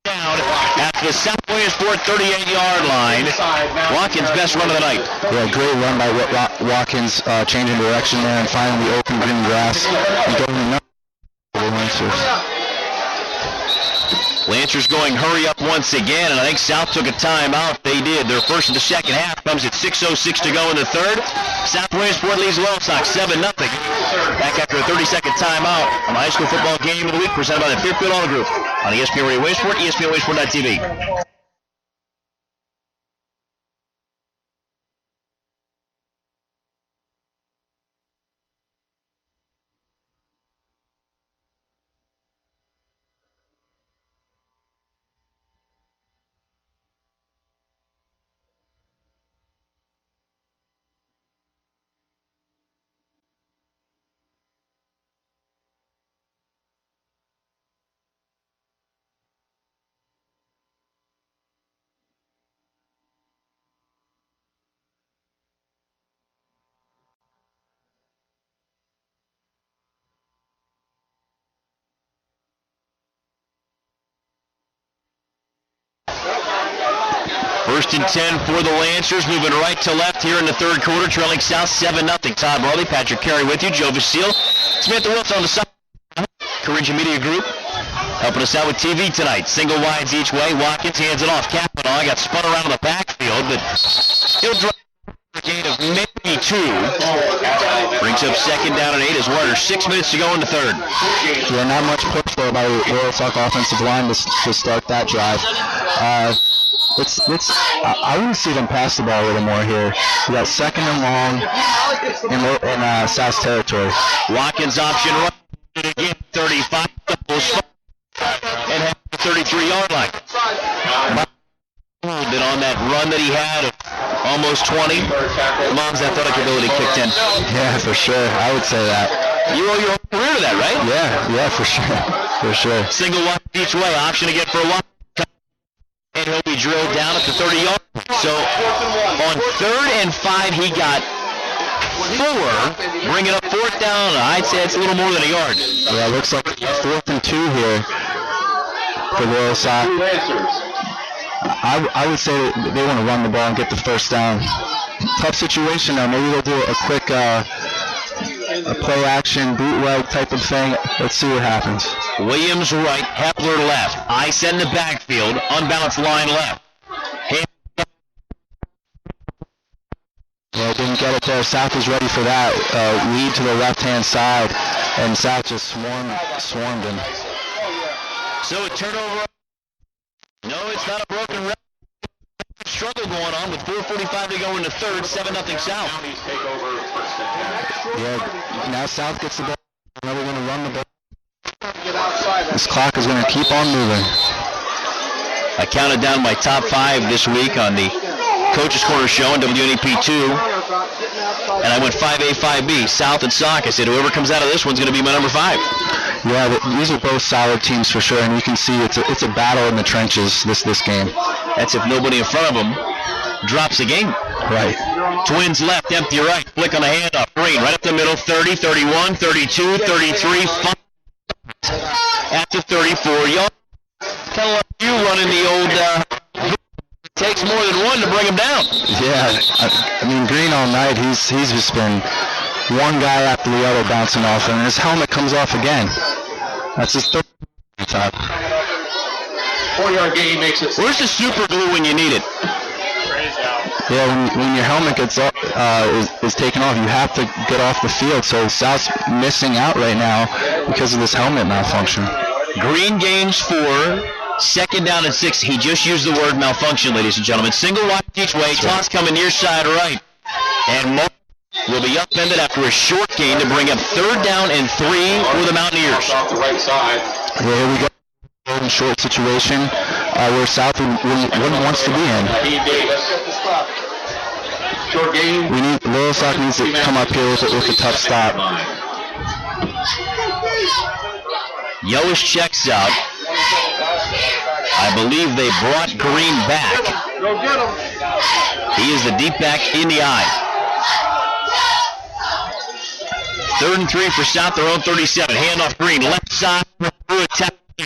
Down. at the South Williamsport 38-yard line. Watkins' best run of the night. Yeah, great run by Watkins, changing direction there and finding the open green grass and going nuts for the Lancers. Lancers going hurry up once again, and I think South took a timeout. They did. Their first in the second half comes at 6:06 to go in the third. South Williamsport leads Loyalsock 7-0. Back after a 30-second timeout on the high school football game of the week presented by the Fairfield Auto Group on ESPN Radio Williamsport, ESPN Williamsport.tv. First and 10 for the Lancers, moving right to left here in the third quarter, trailing South 7-0. Todd Barley, Patrick Carey with you, Joe Vasile, Samantha Wilson on the side. Coringia Media Group helping us out with TV tonight. Single wides each way. Watkins hands it off. Kavanaugh got spun around in the backfield, but he'll drive a gain of maybe 2. Brings up second down and 8 as well. There's 6 minutes to go in the third. Yeah, not much push there by the Loyalsock offensive line to start that drive. I want to see them pass the ball a little more here. We got second and long in South territory. Watkins option right again, 35, and have the 33-yard line. A little bit on that run that he had of almost 20. Mom's athletic ability kicked in. Yeah, for sure. I would say that. You owe your whole career to that, right? Yeah, for sure. For sure. Single wide each way, option again for Watkins. And he'll be drilled down at the 30-yard. So on 3rd and 5, he got 4, bringing up 4th down. I'd say it's a little more than a yard. Yeah, it looks like 4th and 2 here for Loyalsock. I would say they want to run the ball and get the first down. Tough situation though. Maybe they'll do a quick play action bootleg type of thing. Let's see what happens. Williams right, Hepler left. Ice in the backfield, unbalanced line left. Well, didn't get it there. South was ready for that. Lead to the left-hand side, and South just swarmed him. So a turnover. No, it's not a broken record. Struggle going on with 4:45 to go in the third, 7-0 South. Yeah, now South gets the ball. Now we're going to run the ball. This clock is going to keep on moving. I counted down my top 5 this week on the Coach's Corner show on WNEP2, and I went 5A, 5B, South and Sauk. I said whoever comes out of this one's going to be my number 5. Yeah, these are both solid teams for sure, and you can see it's a battle in the trenches this game. That's if nobody in front of them drops the game. Right. Twins left, empty right, flick on the handoff. Green right up the middle, 30, 31, 32, 33, 5 at the 34 yard. Kind of like you running the old takes more than one to bring him down. Yeah, I mean Green all night, he's just been one guy after the other bouncing off, and his helmet comes off again. That's his third time. 4-yard gain makes it. Where's the super glue when you need it? Yeah, when your helmet gets is taken off, you have to get off the field. So South's missing out right now because of this helmet malfunction. Green gains 4. Second down and 6. He just used the word malfunction, ladies and gentlemen. Single wide each way. Toss coming near side right. And Mo will be upended after a short gain to bring up 3rd down and 3 for the Mountaineers. Off the right side. Well, here we go. In short situation where South wants to be in. Short gain. Loyalsock needs to come up here with a tough stop. Yoish checks out. I believe they brought Green back. He is the deep back in the eye. 3rd and 3 for South, their own 37. Handoff Green, left side.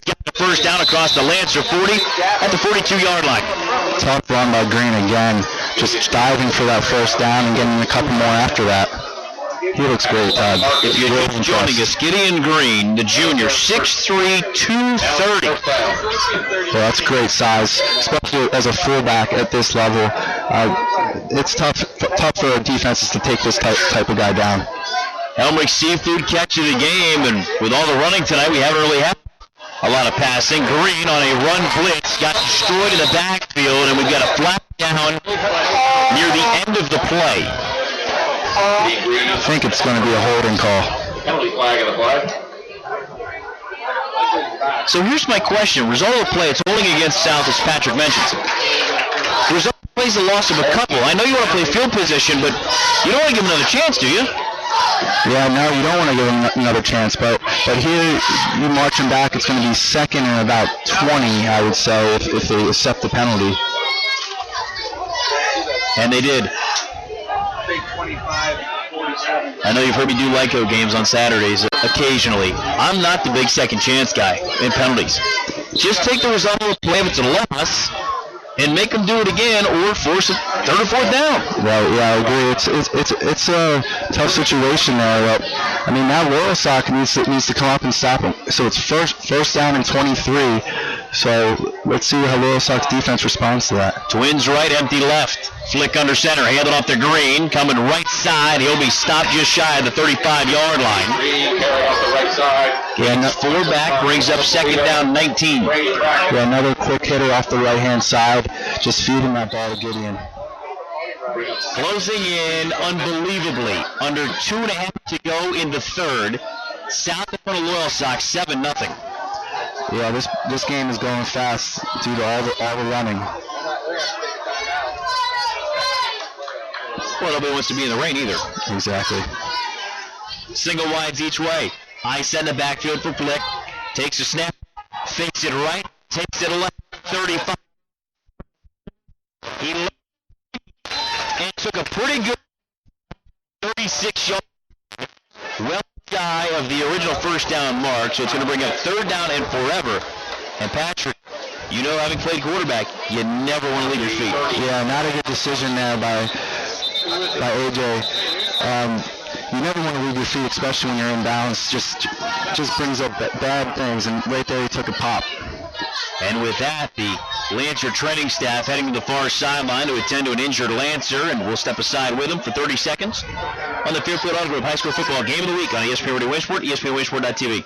Got the first first down across the Lancer 40 at the 42-yard line. Tough run by Green again. Just diving for that first down and getting a couple more after that. He looks great, Todd. If you're just joining us, Gideon Green, the junior, 6'3", 230. Well, that's great size, especially as a fullback at this level. It's tough for defenses to take this type of guy down. Elmerich Seafood catch of the game, and with all the running tonight, we haven't really had a lot of passing. Green on a run blitz got destroyed in the backfield, and we've got a flat down near the end of the play. I think it's going to be a holding call. Penalty flag on the flag. So here's my question. Result of the play, it's holding against South, as Patrick mentions. The result of the play is the loss of a couple. I know you want to play field position, but you don't want to give him another chance, do you? Yeah, no, you don't want to give him another chance, but here you march him back. It's going to be second and about 20, I would say, if they accept the penalty. And they did. I know you've heard me do LICO games on Saturdays occasionally. I'm not the big second chance guy in penalties. Just take the result of the play if it's a loss and make them do it again or force a third or fourth down. Well, yeah, I agree. It's a tough situation there. I mean, now Loyal Sock needs to come up and stop him. So it's first down and 23. So let's see how Loyal Sock's defense responds to that. Twins right, empty left. Flick under center, handed off to Green, coming right side. He'll be stopped just shy of the 35-yard line. Green carry off the right side. Yeah, four back, brings up second down, 19. Yeah, another quick hitter off the right-hand side, just feeding that ball to Gideon. Closing in unbelievably. Under 2.5 to go in the third. South in front of Loyal Sox, 7-0. Yeah, this game is going fast due to all the running. Well, nobody wants to be in the rain either. Exactly. Single wides each way. Ice in the backfield for Flick. Takes a snap. Fakes it right. Takes it left. 35. He left and took a pretty good 36-yard. Well shy of the original first down mark, so it's going to bring up third down and forever. And Patrick, you know, having played quarterback, you never want to leave your feet. Yeah, not a good decision there by AJ. You never want to leave your feet, especially when you're in bounds. Just brings up bad things, and right there he took a pop. And with that, the Lancer training staff heading to the far sideline to attend to an injured Lancer, and we'll step aside with him for 30 seconds on the Fairfield Auto Group High School Football Game of the Week on ESPN Williamsport, ESPNWilliamsport.tv.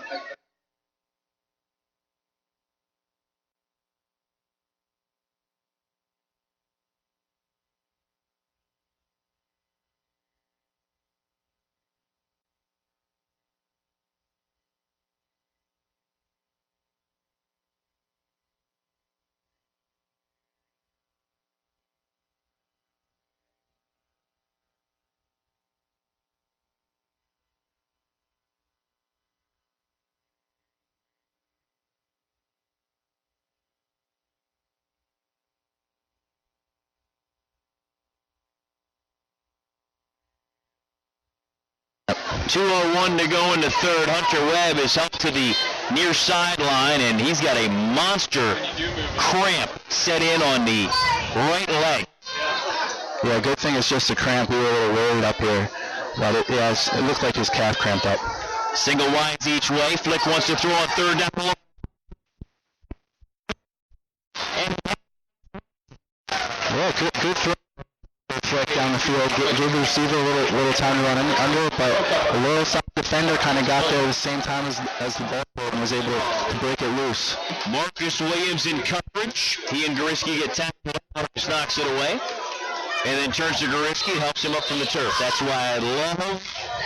.201 to go in the third. Hunter Webb is up to the near sideline, and he's got a monster cramp set in on the right leg. Yeah, good thing it's just a cramp. We were a little worried up here. But it looked like his calf cramped up. Single wides each way. Flick wants to throw on third down. Yeah, good throw. Flick down the field, give the receiver a little time to run under it, but the Loyal Sox defender kind of got there at the same time as the ball and was able to break it loose. Marcus Williams in coverage. He and Goriski get tackled. Marcus knocks it away, and then turns to Goriski, helps him up from the turf. That's why I love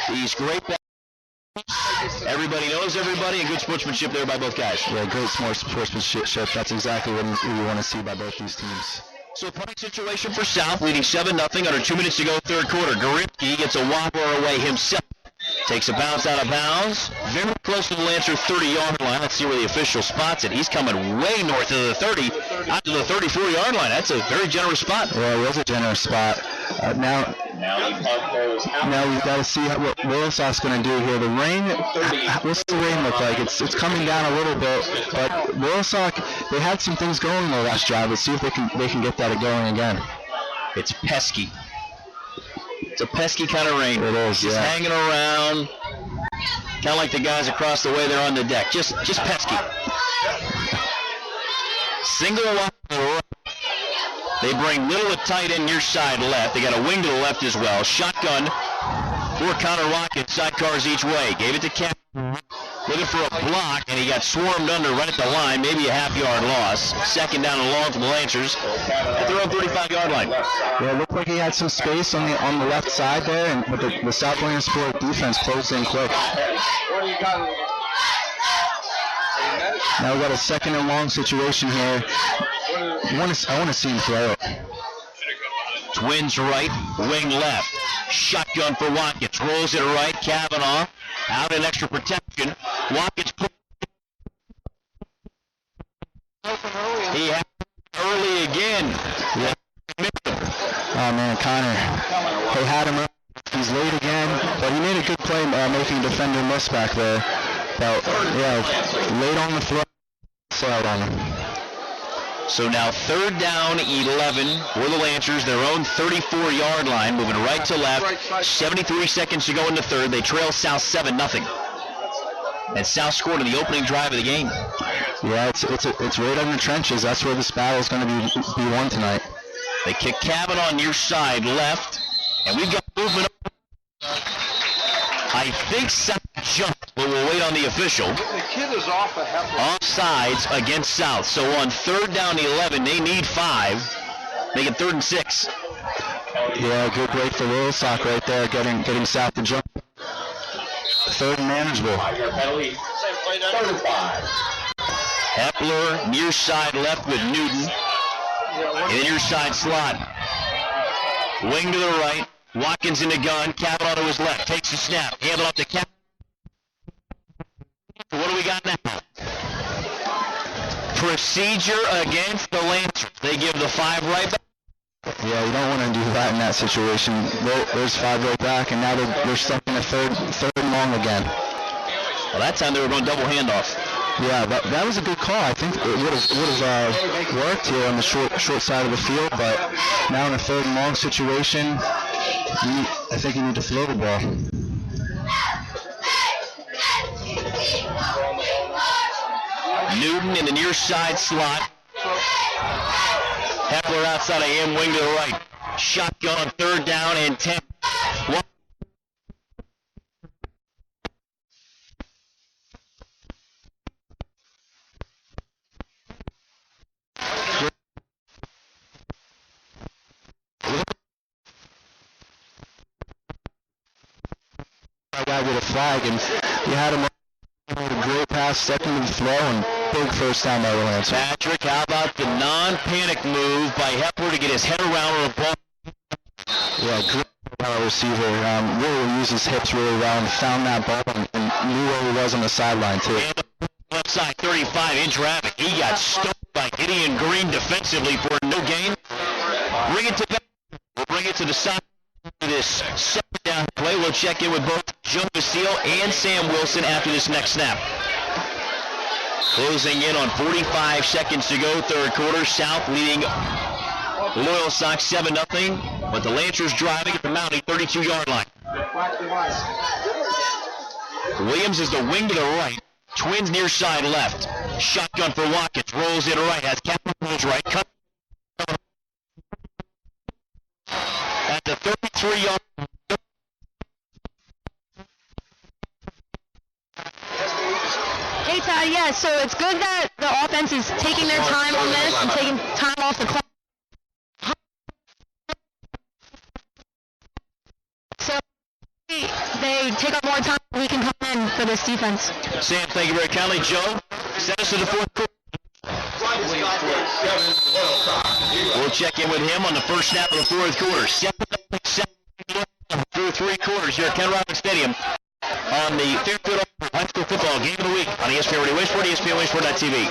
these great backs. Everybody knows everybody, and good sportsmanship there by both guys. Yeah, great sportsmanship. That's exactly what we want to see by both these teams. So a punting situation for South, leading 7-0, under 2 minutes to go, third quarter. Goriski gets a wobbler away himself. Takes a bounce out of bounds. Very close to the Lancer 30-yard line. Let's see where the official spots it. He's coming way north of the 30, out to the 34-yard line. That's a very generous spot. Yeah, it was a generous spot. Now we've got to see what Williamsport's going to do here. The rain, what's the rain look like? It's coming down a little bit, but Williamsport, they had some things going in their last drive. Let's see if they can get that going again. It's pesky. It's a pesky kind of rain. It is, just hanging around, kind of like the guys across the way there on the deck. Just pesky. Single wide. They bring Little at tight end near side left. They got a wing to the left as well. Shotgun for Connor Rocket. Sidecars each way. Gave it to Cap. Looking for a block, and he got swarmed under right at the line. Maybe a half-yard loss. Second down and long for the Lancers at their own 35-yard line. Yeah, it looked like he had some space on the left side there, but the South Williamsport defense closed in quick. Now we got a second and long situation here. I want to see him throw it. Twins right, wing left. Shotgun for Watkins. Rolls it right. Kavanaugh out in extra protection. Watkins he had early again. Yeah. Oh man, Connor. They had him up. He's late again, but he made a good play making a defender miss back there. But yeah, late on the throw. Slide on him. So now third down, 11 for the Lancers, their own 34-yard line, moving right to left. 73 seconds to go in the third. They trail South 7-0. And South scored in the opening drive of the game. Yeah, it's right on the trenches. That's where this battle is going to be won tonight. They kick Kavanaugh near side left, and we've got movement up. I think South jumped, but we'll wait on the official. The kid is off a Hepler. Offsides against South. So on third down 11, they need 5. Make it 3rd and 6. Yeah, good break for Williamsport right there, getting South to jump. Third and manageable. Hepler near side left with Newton. In the near side slot. Wing to the right. Watkins in the gun. Kavanaugh to his left. Takes the snap. Handle up to Kavanaugh. What do we got now? Procedure against the Lancers. They give the 5 right back. Yeah, you don't want to do that in that situation. There's 5 right back, and now they're stuck in a third and long again. Well, that time they were going double handoff. Yeah, that was a good call. I think it would have worked here on the short side of the field, but now in a third and long situation, I think you need to throw the ball. Newton in the near side slot. Hepler outside of him, wing to the right. Shotgun on third down and 10. Guy with a flag, and we had him on a great pass, second to the throw, and big first down by the Lancers. Patrick, how about the non-panic move by Hepler to get his head around on a ball? Yeah, great receiver. Really used his hips really well and found that ball and knew where he was on the sideline too. Left side 35 in traffic. He got stuck by Gideon Green defensively for no gain. Bring it to back. We'll bring it to the side. This second down play. We'll check in with both Joe Basile and Sam Wilson after this next snap. Closing in on 45 seconds to go, third quarter. South leading Loyal Sox 7-0, but the Lancers driving at the Mountie 32-yard line. Williams is the wing to the right. Twins near side left. Shotgun for Watkins. Rolls it right. Has Capitals right. Cut at the 33-yard. Hey, Todd, yeah, so it's good that the offense is taking their time on this and taking time off the clock. So they take up more time, we can come in for this defense. Sam, thank you very kindly. Joe, send us to the fourth quarter. We'll check in with him on the first snap of the fourth quarter. 7 through 3 quarters here at Ken Robinson Stadium on the Fairfield High School Football Game of the Week on ESPN Williamsport, ESPN Williamsport.tv.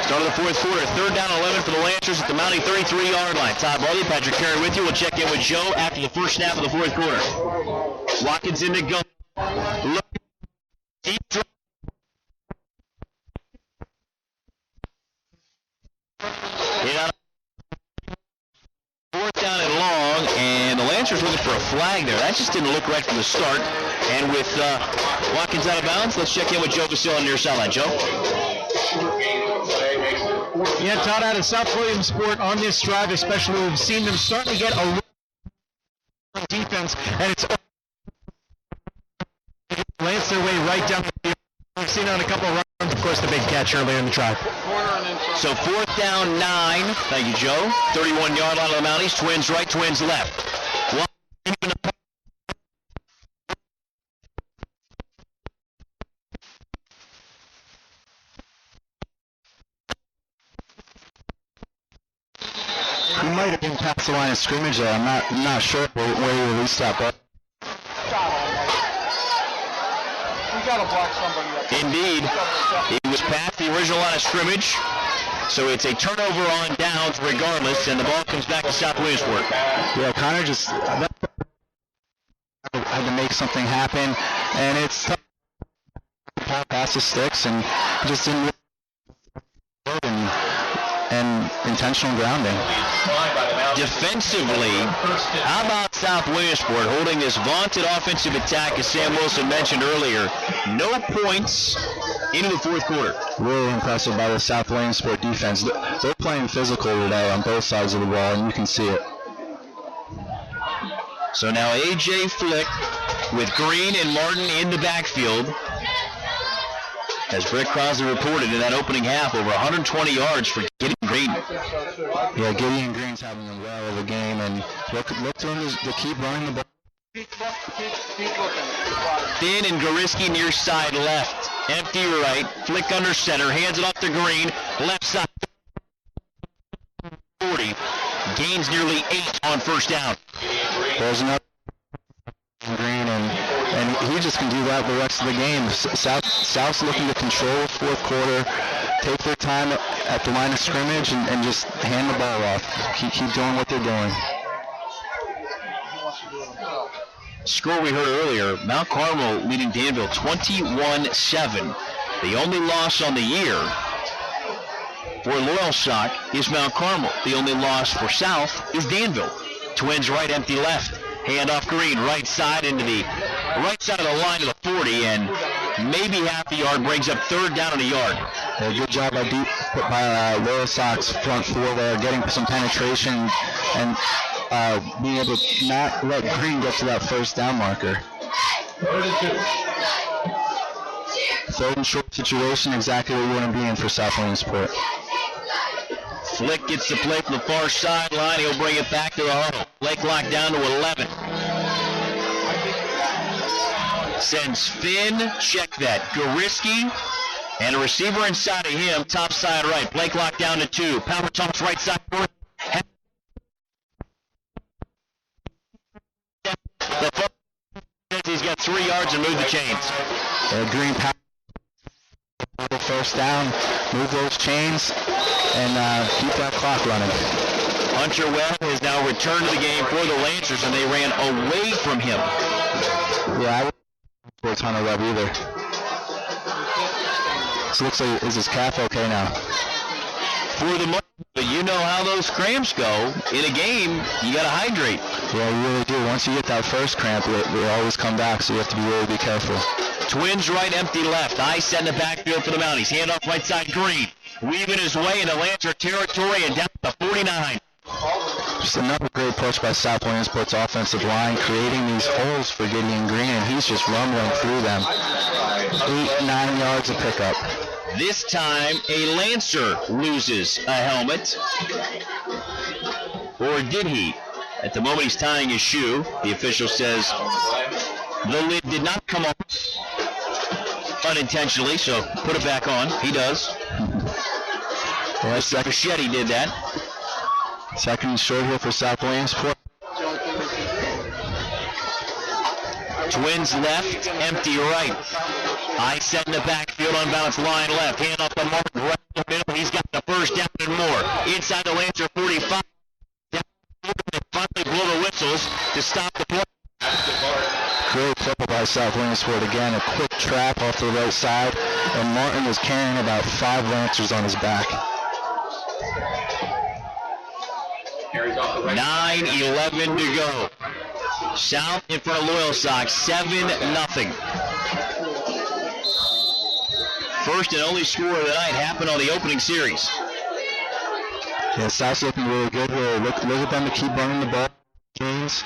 Start of the fourth quarter. 3rd down 11 for the Lancers at the Mountie 33-yard line. Todd Barley, Patrick Carey with you. We'll check in with Joe after the first snap of the fourth quarter. Watkins in to go. Look. Deep drop. Hit out. 4th down and long, and the Lancers looking for a flag there. That just didn't look right from the start. And with Watkins out of bounds, let's check in with Joe Castillo on the near sideline. Joe? Yeah, Todd, out of South Williamsport on this drive, especially we've seen them starting to get a little defense, and it's lance their way right down the field. We've seen on a couple of runs, of course, the big catch earlier in the drive. So 4th down 9. Thank you, Joe. 31-yard line of the Mounties. Twins right, Twins left. He might have been past the line of scrimmage there. I'm not sure where he released that ball. You gotta block somebody up. Indeed. He was past the original line of scrimmage. So it's a turnover on downs regardless, and the ball comes back to South Williamsport. Yeah, Connor just had to make something happen, and it's tough. Past the sticks, and just didn't and intentional grounding. Defensively, how about South Williamsport holding this vaunted offensive attack, as Sam Wilson mentioned earlier? No points into the fourth quarter. Really impressive by the South Williamsport defense. They're playing physical today on both sides of the ball, and you can see it. So now A.J. Flick with Green and Martin in the backfield. As Brett Crosby reported in that opening half, over 120 yards for Gideon Green. Yeah, Gideon Green's having a well of a game, and look to him to keep running the ball. Thin and Goriski near side left. Empty right. Flick under center. Hands it off to Green. Left side. 40. Gains nearly 8 on first down. There's another Green, and he just can do that the rest of the game. South's looking to control the fourth quarter, take their time at the line of scrimmage, and just hand the ball off. Keep doing what they're doing. Score we heard earlier, Mount Carmel leading Danville 21-7. The only loss on the year for Loyalsock is Mount Carmel. The only loss for South is Danville. Twins right, empty left. Hand off Green, right side into the right side of the line to the 40, and maybe half the yard, brings up 3rd down and a yard. Yeah, good job by Loyalsock's front four there, getting some penetration and being able to not let Green get to that first down marker. 3rd and short situation, exactly what you want to be in for South Williamsport. Flick gets the play from the far sideline. He'll bring it back to the huddle. Blake locked down to 11. Sends Finn, check that. Goriski, and a receiver inside of him, top side right. Blake locked down to 2. Power toss right side. He's got 3 yards and move the chains. Green power. First down, move those chains, and keep that clock running. Hunter Webb has now returned to the game for the Lancers, and they ran away from him. Yeah, I wouldn't support Hunter Webb either. So looks like, is his calf okay now? For the moment, but you know how those cramps go. In a game, you got to hydrate. Yeah, you really do. Once you get that first cramp, they always come back, so you have to really be careful. Twins right, empty left. I set in the backfield for the Mounties. Hand off right side, Green. Weaving his way into Lancer territory and down to 49. Just another great push by South Williamsport's offensive line, creating these holes for Gideon Green, and he's just rumbling through them. 8-9 yards of pickup. This time, a Lancer loses a helmet. Or did he? At the moment, he's tying his shoe. The official says the lid did not come off unintentionally, so put it back on. He does. Yeah, Machete did that. Second and short here for South Williamsport. Twins left, empty right. I set in the backfield, unbalanced line left. Hand off the mark, right the middle. He's got the first down and more. Inside the Lancer 45. They finally blow the whistles to stop the play. Great play by South Williamsport again. A quick trap off to the right side, and Martin was carrying about 5 Lancers on his back. 9:11 to go. South in front of Loyal Sox, 7-0. First and only score of the night happened on the opening series. Yeah, South's looking really good here. Look at them to keep running the ball. Games,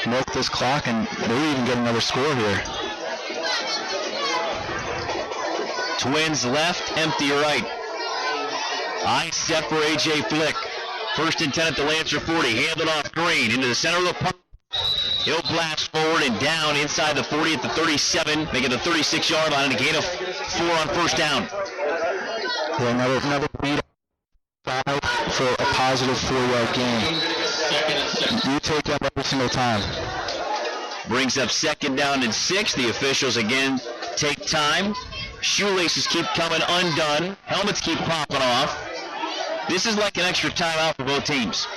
milk this clock, and maybe even get another score here. Twins left, empty right. I step for A.J. Flick. First and 10 at the Lancer 40. Handed off Green into the center of the park. He'll blast forward and down inside the 40 at the 37, making the 36-yard line and a gain of 4 on first down. Yeah, another lead for a positive 4-yard gain. You take that every single time. Brings up second down and 6. The officials again take time. Shoelaces keep coming undone. Helmets keep popping off. This is like an extra timeout for both teams.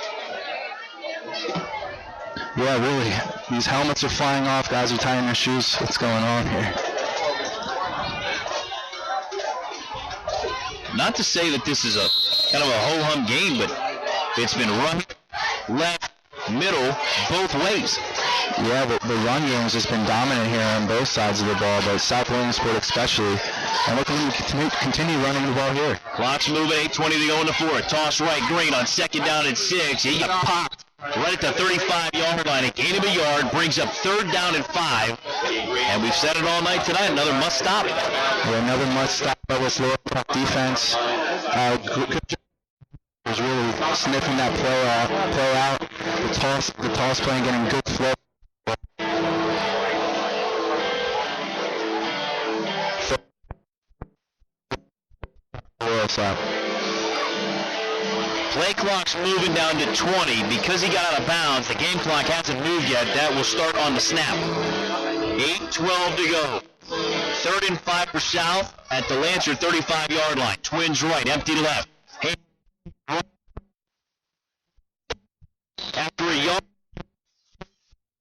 Yeah, really. These helmets are flying off. Guys are tying their shoes. What's going on here? Not to say that this is a kind of a ho-hum game, but it's been right, left, middle, both ways. Yeah, the run game has just been dominant here on both sides of the ball, but South Williamsport especially. And look at them continue running the ball here. Clock's moving, 8:20 to go in the fourth. Toss right, Green on second down and 6. He got popped right at the 35-yard line. A gain of a yard brings up third down and 5. And we've said it all night tonight, another must stop. Yeah, another must stop by this lower defense. Good job. Was really sniffing that play out. The toss play and getting good flow. Play clock's moving down to 20. Because he got out of bounds, the game clock hasn't moved yet. That will start on the snap. 8:12 to go. 3rd and 5 for South at the Lancer 35-yard line. Twins right, empty left. After a yard,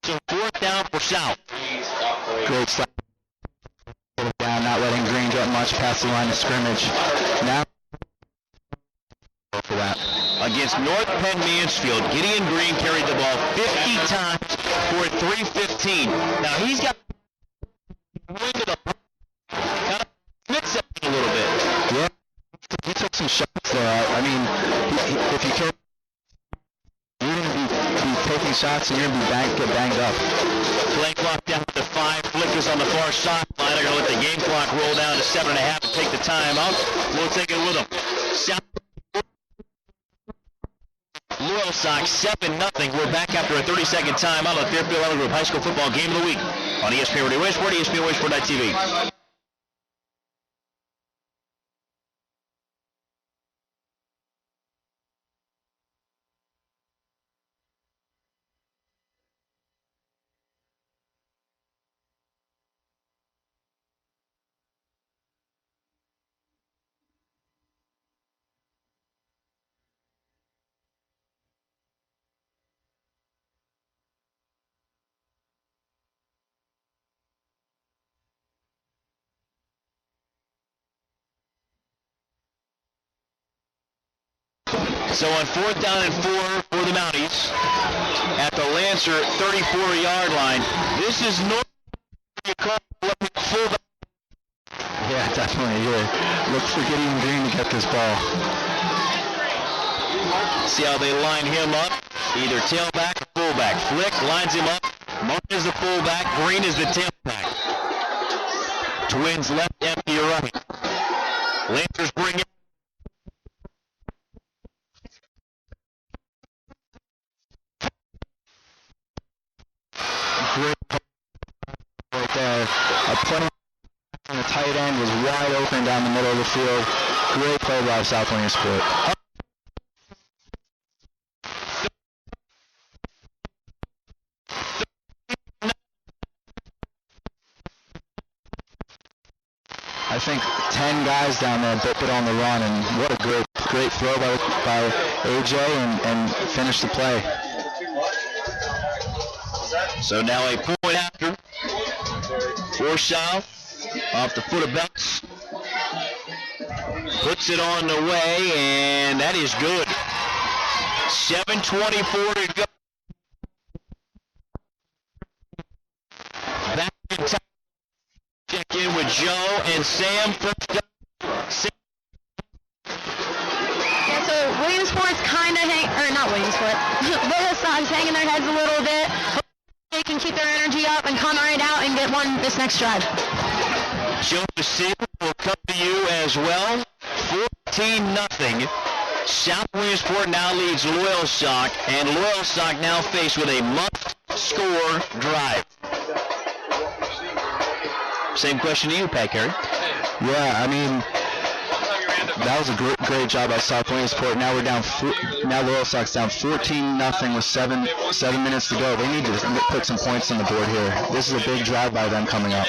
so 4th down for South. Great stop. Down, not letting Green get much past the line of scrimmage. Now for that. Against North Penn Mansfield, Gideon Green carried the ball 50 times for 315. Now he's got kind of mix it a little bit. Yeah, he took some shots there. I mean, if you can't, you're going to be taking shots and you're going to get banged up. Play clock down to 5. Flickers on the far sideline. They're going to let the game clock roll down to 7.5 and take the time out. We'll take it with them. Loyal Sox 7-0. We're back after a 30-second timeout on the Fairfield Island Group High School Football Game of the Week on ESPN Williamsport, ESPN Williamsport.tv. So on 4th down and 4 for the Mounties at the Lancer 34-yard line. This is normal. Yeah, definitely. Yeah. Look for Gideon Green to get this ball. See how they line him up. Either tailback or fullback. Flick lines him up. Martin is the fullback. Green is the tailback. Twins left, empty right. Lancers bring it. Great right there. A play on the tight end was wide open down the middle of the field. Great play by South Williamsport. I think 10 guys down there bit on the run, and what a great throw by AJ and finished the play. So now a point after for South off the foot of Belts. Puts it on the way, and that is good. 7:24 to go. Back in time. Check in with Joe and Sam. Yeah, so Williamsport's kind of not Williamsport. Williamsport's hanging their heads a little bit. They can keep their energy up and come right out and get one this next drive. Joe DeSabre will come to you as well. 14-0. South Williamsport now leads Loyalsock, and Loyalsock now faced with a must-score drive. Same question to you, Pat Carey. Yeah, I mean, that was a great job by South Williamsport. Now we're down. Now Loyalsock's down 14-0 with seven minutes to go. They need to put some points on the board here. This is a big drive by them coming up.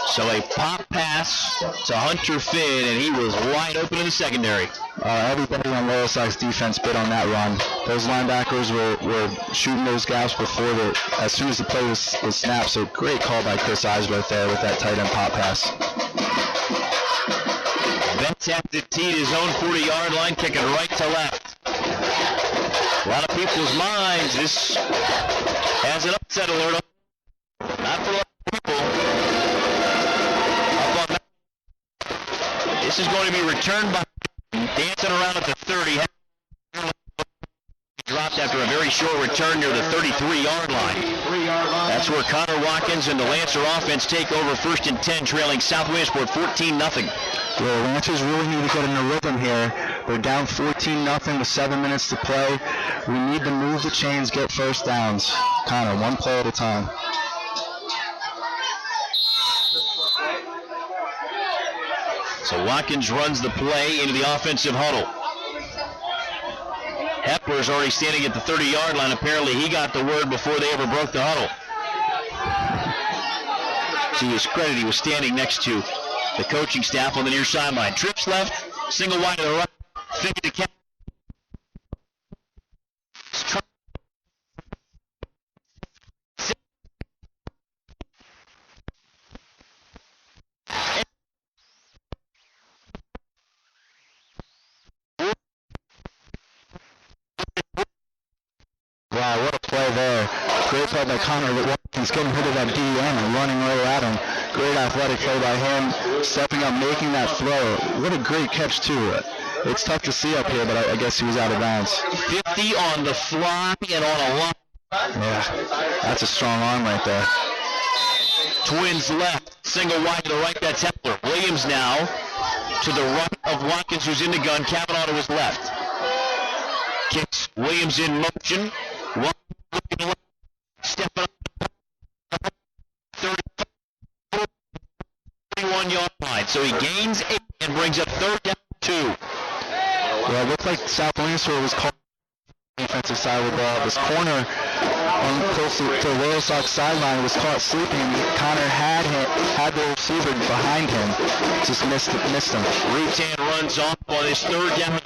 So a pop pass to Hunter Finn, and he was wide open in the secondary. Everybody on Loyalsock's defense bit on that run. Those linebackers were shooting those gaps as soon as the play was snapped. So great call by Chris Eisworth there with that tight end pop pass. Betts at the tee to his own 40-yard line, kicking right to left. A lot of people's minds, this has an upset alert. Not for a lot of people. This is going to be returned by dancing around at the 30. Dropped after a very short return near the 33-yard line. That's where Connor Watkins and the Lancer offense take over 1st and 10, trailing South Williamsport 14-0. Well, Lancers really need to get in a rhythm here. They're down 14-0 with 7 minutes to play. We need to move the chains, get first downs. Connor, one play at a time. So Watkins runs the play into the offensive huddle. Hepler's already standing at the 30-yard line. Apparently he got the word before they ever broke the huddle. To his credit, he was standing next to the coaching staff on the near sideline. Trips left, single wide to the right, fake to catch. Wow, what a play there. Great play by Connor Watkins, getting rid of that DN and running right at him. Great athletic play by him, stepping up, making that throw. What a great catch, too. It's tough to see up here, but I guess he was out of bounds. 50 on the fly and on a line. Yeah, that's a strong arm right there. Twins left, single wide to the right, that's Hepler. Williams now to the right of Watkins, who's in the gun. Kavanaugh to his left. Kicks Williams in motion. Stepping up. 31-yard line. So he gains 8 and brings up 3rd down 2. Yeah, it looked like South Williamsport was called on the defensive side of the ball. This corner on close to the Loyalsock sideline was caught sleeping. Connor had the receiver behind him. Just missed him. Rutan runs off on his 3rd down.